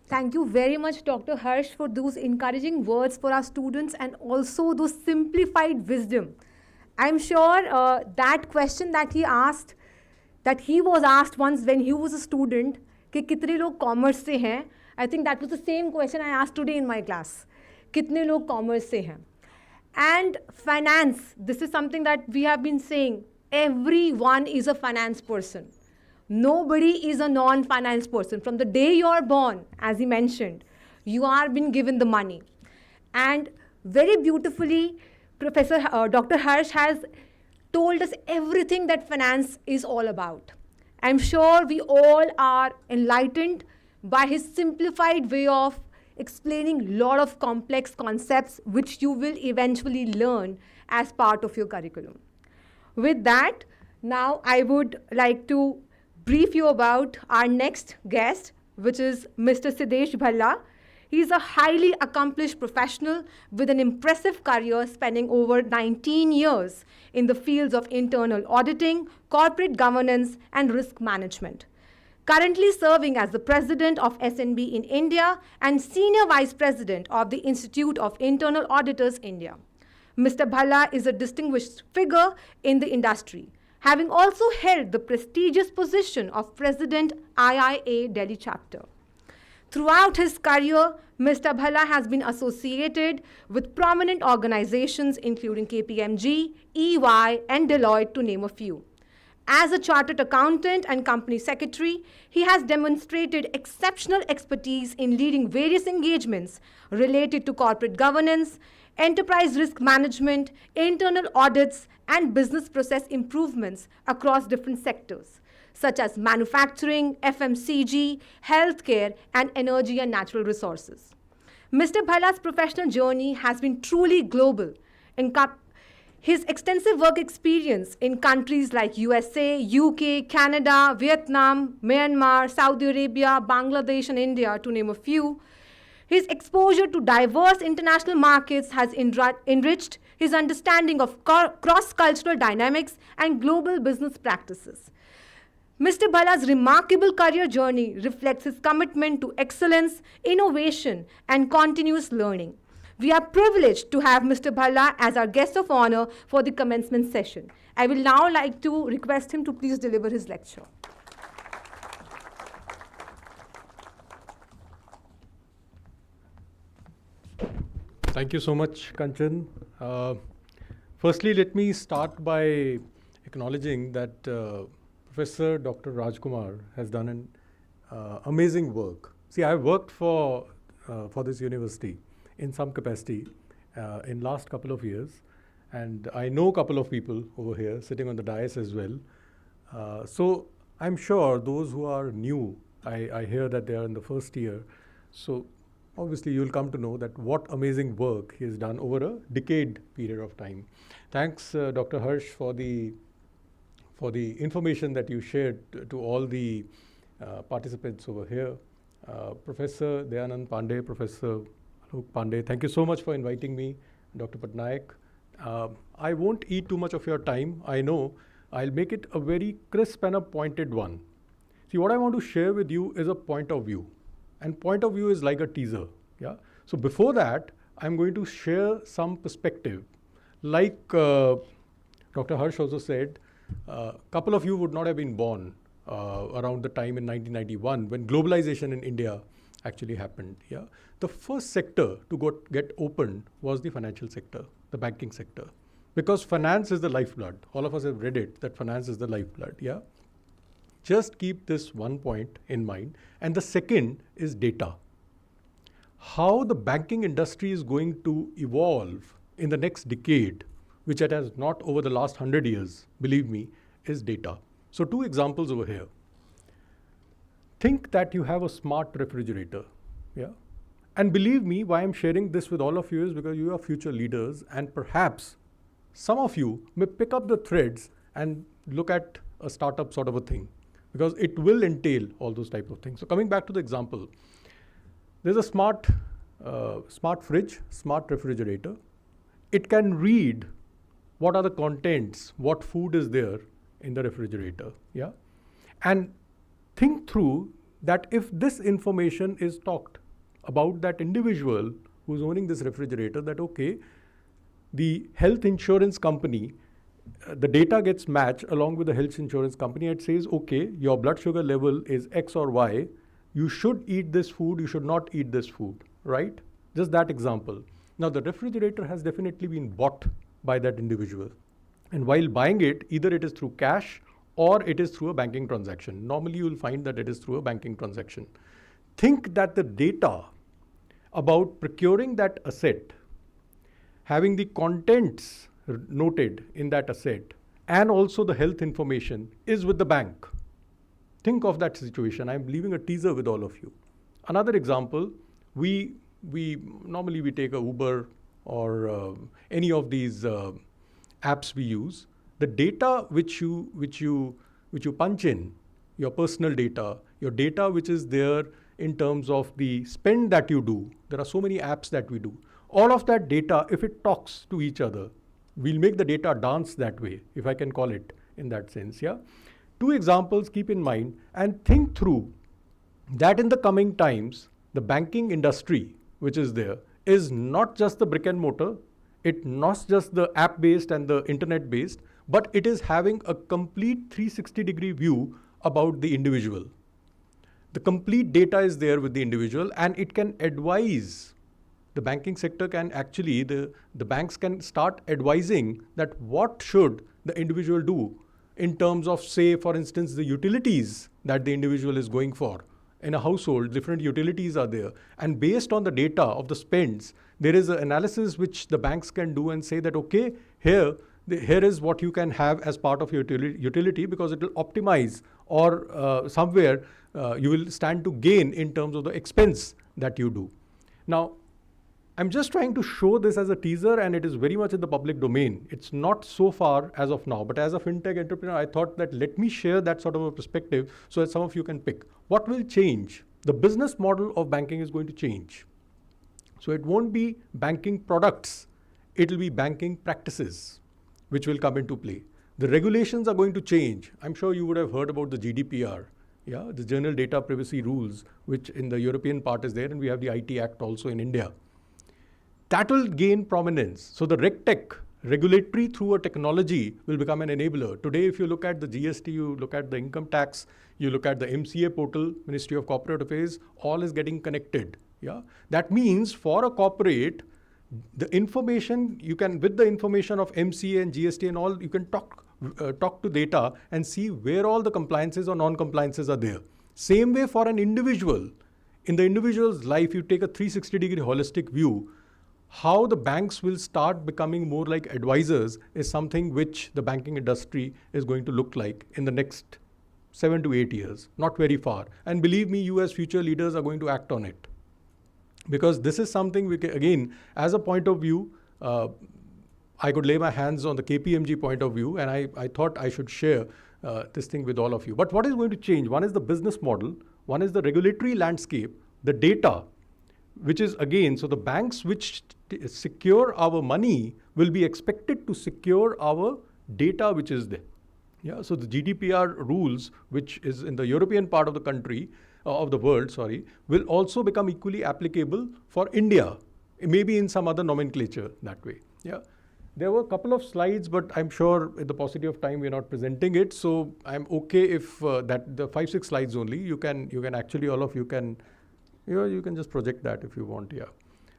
Thank you very much, Dr. Harsh, for those encouraging words for our students and also those simplified wisdom. I'm sure that question that he asked, that he was asked once when he was a student, कि कितने लोग commerce से हैं, I think that was the same question I asked today in my class. कितने लोग commerce से हैं? And finance, this is something that we have been saying. Everyone is a finance person. Nobody is a non-finance person. From the day you are born, as he mentioned, you are being given the money. And Very beautifully, Dr. Harsh has told us everything that finance is all about. I'm sure we all are enlightened by his simplified way of explaining a lot of complex concepts which you will eventually learn as part of your curriculum. With that, now I would like to brief you about our next guest, which is Mr. Siddesh Bhalla. He is a highly accomplished professional with an impressive career spanning over 19 years in the fields of internal auditing, corporate governance, and risk management. Currently serving as the president of SNB in India and senior vice president of the Institute of Internal Auditors India. Mr. Bhalla is a distinguished figure in the industry, having also held the prestigious position of president IIA Delhi chapter. Throughout his career, Mr. Bhalla has been associated with prominent organizations including KPMG, EY, and Deloitte, to name a few. As a chartered accountant and company secretary, he has demonstrated exceptional expertise in leading various engagements related to corporate governance, enterprise risk management, internal audits, and business process improvements across different sectors, such as manufacturing, FMCG, healthcare, and energy and natural resources. Mr. Bhalla's professional journey has been truly global. His extensive work experience in countries like USA, UK, Canada, Vietnam, Myanmar, Saudi Arabia, Bangladesh, and India, to name a few. His exposure to diverse international markets has enriched his understanding of cross-cultural dynamics and global business practices. Mr. Bhalla's remarkable career journey reflects his commitment to excellence, innovation, and continuous learning. We are privileged to have Mr. Bhalla as our guest of honor for the commencement session. I will now like to request him to please deliver his lecture. Thank you so much, Kanchan. Firstly, let me start by acknowledging that Professor Dr. Rajkumar has done an amazing work. See, I've worked for this university in some capacity in last couple of years, and I know a couple of people over here sitting on the dais as well. So I'm sure those who are new, I hear that they are in the first year. So obviously you'll come to know that what amazing work he has done over a decade period of time. Thanks, Dr. Harsh, for the information that you shared to all the participants over here. Professor Dayanand Pandey, Professor Alok Pandey, thank you so much for inviting me. Dr. Patnaik, I won't eat too much of your time. I know I'll make it a very crisp and a pointed one. See, what I want to share with you is a point of view. And point of view is like a teaser. Yeah. So before that, I'm going to share some perspective. Like Dr. Harsh also said, a couple of you would not have been born around the time in 1991 when globalization in India actually happened. Yeah. The first sector to get opened was the financial sector, the banking sector, because finance is the lifeblood. All of us have read it, that finance is the lifeblood. Yeah. Just keep this one point in mind. And the second is data. How the banking industry is going to evolve in the next decade, which it has not over the last 100 years, believe me, is data. So 2 examples over here. Think that you have a smart refrigerator. Yeah. And believe me, why I'm sharing this with all of you is because you are future leaders, and perhaps some of you may pick up the threads and look at a startup sort of a thing, because it will entail all those type of things. So coming back to the example, there's a smart fridge, smart refrigerator. It can read what are the contents, what food is there in the refrigerator. Yeah. And think through that if this information is talked about that individual who's owning this refrigerator, that okay, the health insurance company, the data gets matched along with the health insurance company. It says, okay, your blood sugar level is X or Y. You should eat this food. You should not eat this food, right? Just that example. Now, the refrigerator has definitely been bought by that individual. And while buying it, either it is through cash or it is through a banking transaction. Normally, you will find that it is through a banking transaction. Think that the data about procuring that asset having the contents noted in that asset and also the health information is with the bank. Think of that situation. I'm leaving a teaser with all of you. Another example, we normally take a Uber or any of these apps we use. The data which you punch in, your personal data, your data which is there in terms of the spend that you do. There are so many apps that we do. All of that data, if it talks to each other, we'll make the data dance that way, if I can call it in that sense. Yeah. 2 examples, keep in mind and think through that in the coming times, the banking industry, which is there, is not just the brick and mortar, it's not just the app-based and the internet-based, but it is having a complete 360-degree view about the individual. The complete data is there with the individual and it can advise. The banking sector can actually, the banks can start advising that what should the individual do in terms of, say, for instance, the utilities that the individual is going for. In a household, different utilities are there. And based on the data of the spends, there is an analysis which the banks can do and say that, okay, here is what you can have as part of your utility because it will optimize or somewhere you will stand to gain in terms of the expense that you do. Now, I'm just trying to show this as a teaser and it is very much in the public domain. It's not so far as of now, but as a fintech entrepreneur, I thought that let me share that sort of a perspective so that some of you can pick. What will change? The business model of banking is going to change. So it won't be banking products, it will be banking practices which will come into play. The regulations are going to change. I'm sure you would have heard about the GDPR, yeah, the General Data Privacy Rules, which in the European part is there, and we have the IT Act also in India. That will gain prominence. So the RegTech, regulatory through a technology, will become an enabler. Today, if you look at the GST, you look at the income tax, you look at the MCA portal, Ministry of Corporate Affairs, all is getting connected. Yeah, that means for a corporate, the information you can, with the information of MCA and GST and all, you can talk to data and see where all the compliances or non-compliances are there. Same way for an individual. In the individual's life, you take a 360-degree holistic view. How the banks will start becoming more like advisors is something which the banking industry is going to look like in the next 7 to 8 years, not very far. And believe me, you as future leaders are going to act on it. Because this is something we can, again, as a point of view, I could lay my hands on the KPMG point of view and I thought I should share this thing with all of you. But what is going to change? One is the business model, one is the regulatory landscape, the data, which is again, so the banks which secure our money will be expected to secure our data which is there. Yeah, so the GDPR rules, which is in the European part of the country, of the world, sorry, will also become equally applicable for India, maybe in some other nomenclature that way. Yeah, there were a couple of slides, but I'm sure in the paucity of time we're not presenting it. So I'm okay if that the 5-6 slides only. You can actually, all of you can. You can just project that if you want, yeah.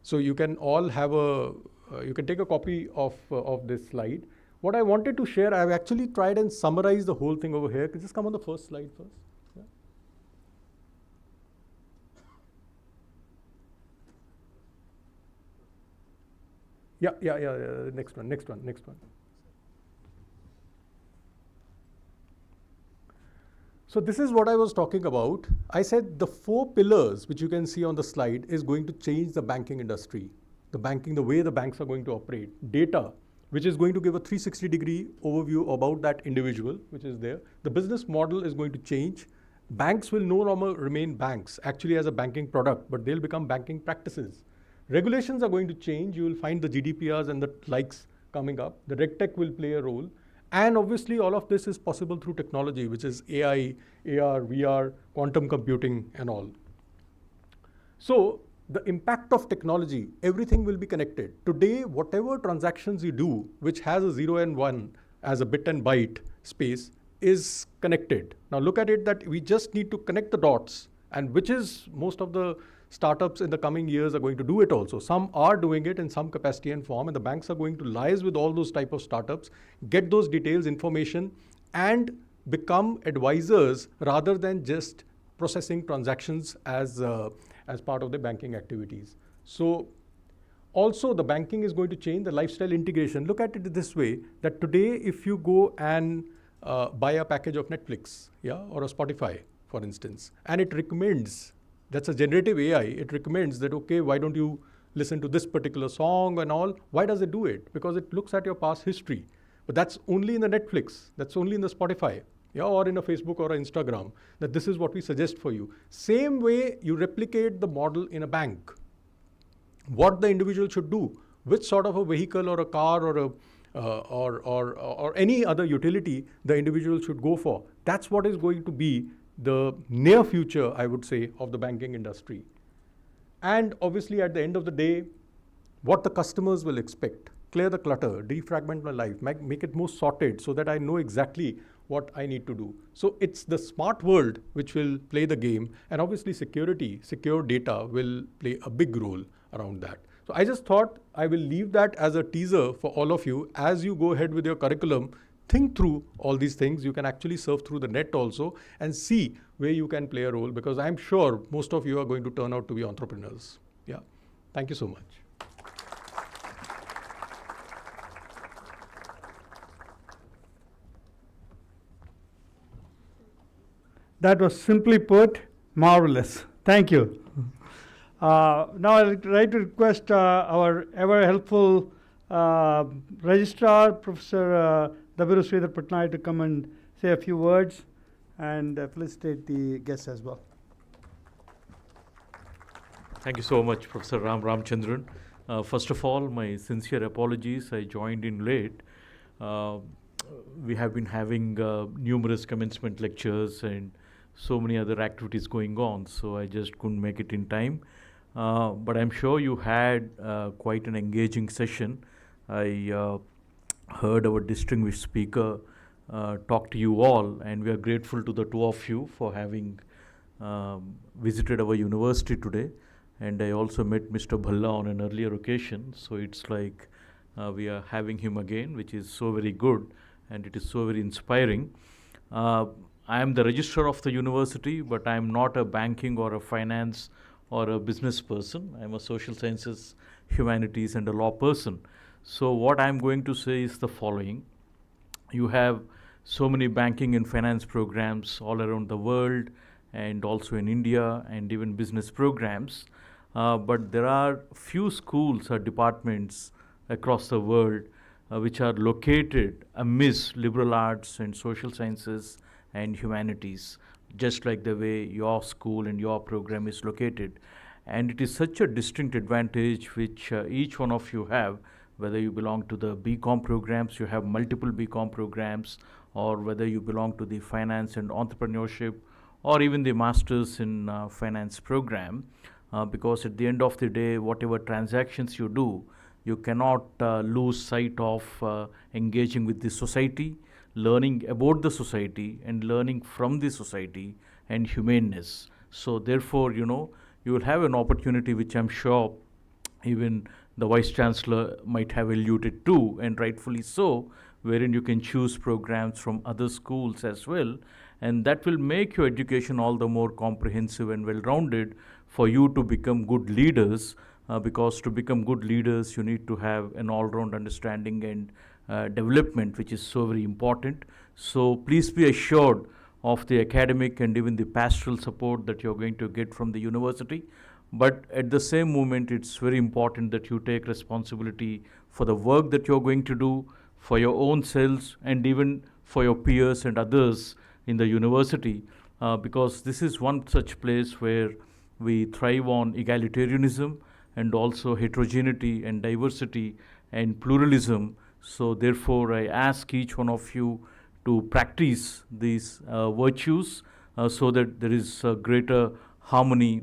So you can all have you can take a copy of this slide. What I wanted to share, I've actually tried and summarized the whole thing over here. Could you just come on the first slide first? Yeah. Yeah. Next one. So this is what I was talking about. I said the 4 pillars, which you can see on the slide, is going to change the banking industry. The way the banks are going to operate. Data, which is going to give a 360-degree overview about that individual, which is there. The business model is going to change. Banks will no longer remain banks, actually as a banking product, but they'll become banking practices. Regulations are going to change. You will find the GDPRs and the likes coming up. The RegTech will play a role. And obviously, all of this is possible through technology, which is AI, AR, VR, quantum computing, and all. So the impact of technology, everything will be connected. Today, whatever transactions you do, which has a 0 and 1 as a bit and byte space, is connected. Now look at it that we just need to connect the dots, and which is most of the startups in the coming years are going to do it also. Some are doing it in some capacity and form, and the banks are going to liaise with all those type of startups, get those details, information, and become advisors rather than just processing transactions as part of the banking activities. So also the banking is going to change, the lifestyle integration. Look at it this way, that today if you go and buy a package of Netflix, yeah, or a Spotify, for instance, and it recommends, that's a generative AI, it recommends that, okay, why don't you listen to this particular song and all? Why does it do it? Because it looks at your past history. But that's only in the Netflix, that's only in the Spotify, yeah, or in a Facebook or an Instagram, that this is what we suggest for you. Same way you replicate the model in a bank. What the individual should do, which sort of a vehicle or a car or or any other utility the individual should go for. That's what is going to be the near future, I would say, of the banking industry. And obviously at the end of the day, what the customers will expect. Clear the clutter, defragment my life, make it more sorted so that I know exactly what I need to do. So it's the smart world which will play the game, and obviously security, secure data will play a big role around that. So I just thought I will leave that as a teaser for all of you. As you go ahead with your curriculum, think through all these things. You can actually surf through the net also and see where you can play a role, because I'm sure most of you are going to turn out to be entrepreneurs. Yeah. Thank you so much. That was simply put, marvelous. Thank you. Now I'd like to request our ever helpful registrar, Professor Daviru Sridhar Patnaik, to come and say a few words and felicitate the guests as well. Thank you so much, Professor Ramchandran. First of all, my sincere apologies. I joined in late. We have been having numerous commencement lectures and so many other activities going on, so I just couldn't make it in time. But I'm sure you had quite an engaging session. I heard our distinguished speaker talk to you all, and we are grateful to the two of you for having visited our university today. And I also met Mr. Bhalla on an earlier occasion, so it's like we are having him again, which is so very good, and it is so very inspiring. I am the registrar of the university, but I am not a banking or a finance or a business person. I am a social sciences, humanities, and a law person. So what I am going to say is the following. You have so many banking and finance programs all around the world, and also in India, and even business programs. But there are few schools or departments across the world which are located amidst liberal arts and social sciences and humanities, just like the way your school and your program is located. And it is such a distinct advantage which each one of you have, whether you belong to the BCom programs, you have multiple BCom programs, or whether you belong to the finance and entrepreneurship, or even the masters in finance program, because at the end of the day, whatever transactions you do, you cannot lose sight of engaging with the society, learning about the society, and learning from the society and humaneness. So therefore, you will have an opportunity, which I'm sure even the Vice Chancellor might have alluded to, and rightfully so, wherein you can choose programs from other schools as well, and that will make your education all the more comprehensive and well-rounded for you to become good leaders, because to become good leaders, you need to have an all-round understanding and development, which is so very important. So please be assured of the academic and even the pastoral support that you're going to get from the university. But at the same moment, it's very important that you take responsibility for the work that you're going to do, for your own selves, and even for your peers and others in the university, because this is one such place where we thrive on egalitarianism and also heterogeneity and diversity and pluralism. So therefore, I ask each one of you to practice these virtues so that there is a greater harmony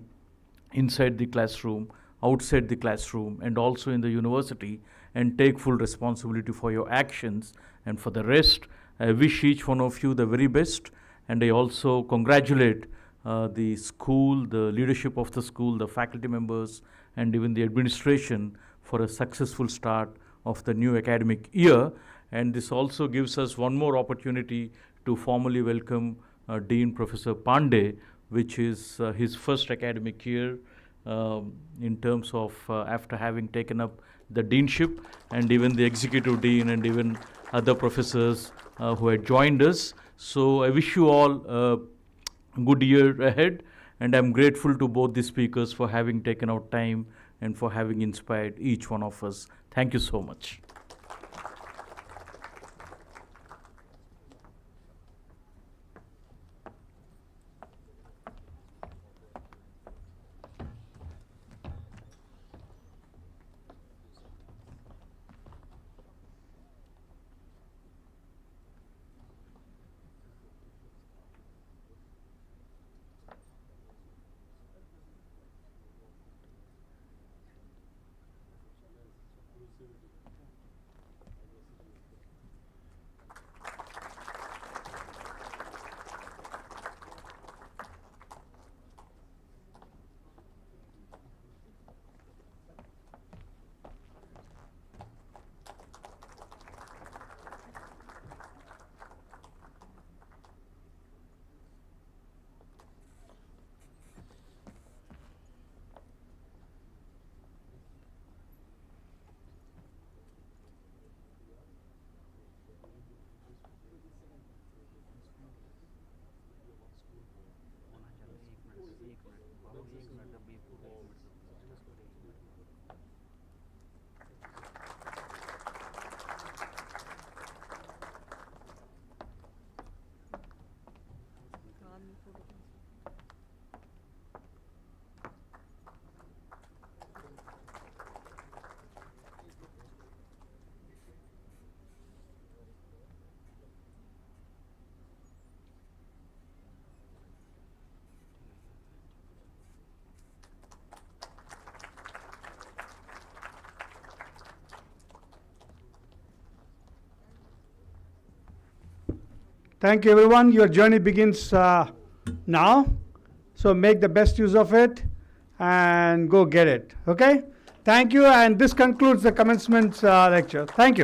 inside the classroom, outside the classroom, and also in the university, and take full responsibility for your actions. And for the rest, I wish each one of you the very best, and I also congratulate the school, the leadership of the school, the faculty members, and even the administration for a successful start of the new academic year. And this also gives us one more opportunity to formally welcome Dean Professor Pandey, which is his first academic year in terms of after having taken up the deanship, and even the executive dean and even other professors who had joined us. So I wish you all a good year ahead, and I'm grateful to both the speakers for having taken out time and for having inspired each one of us. Thank you so much. Thank you, everyone. Your journey begins now. So make the best use of it and go get it. Okay? Thank you. And this concludes the commencement lecture. Thank you.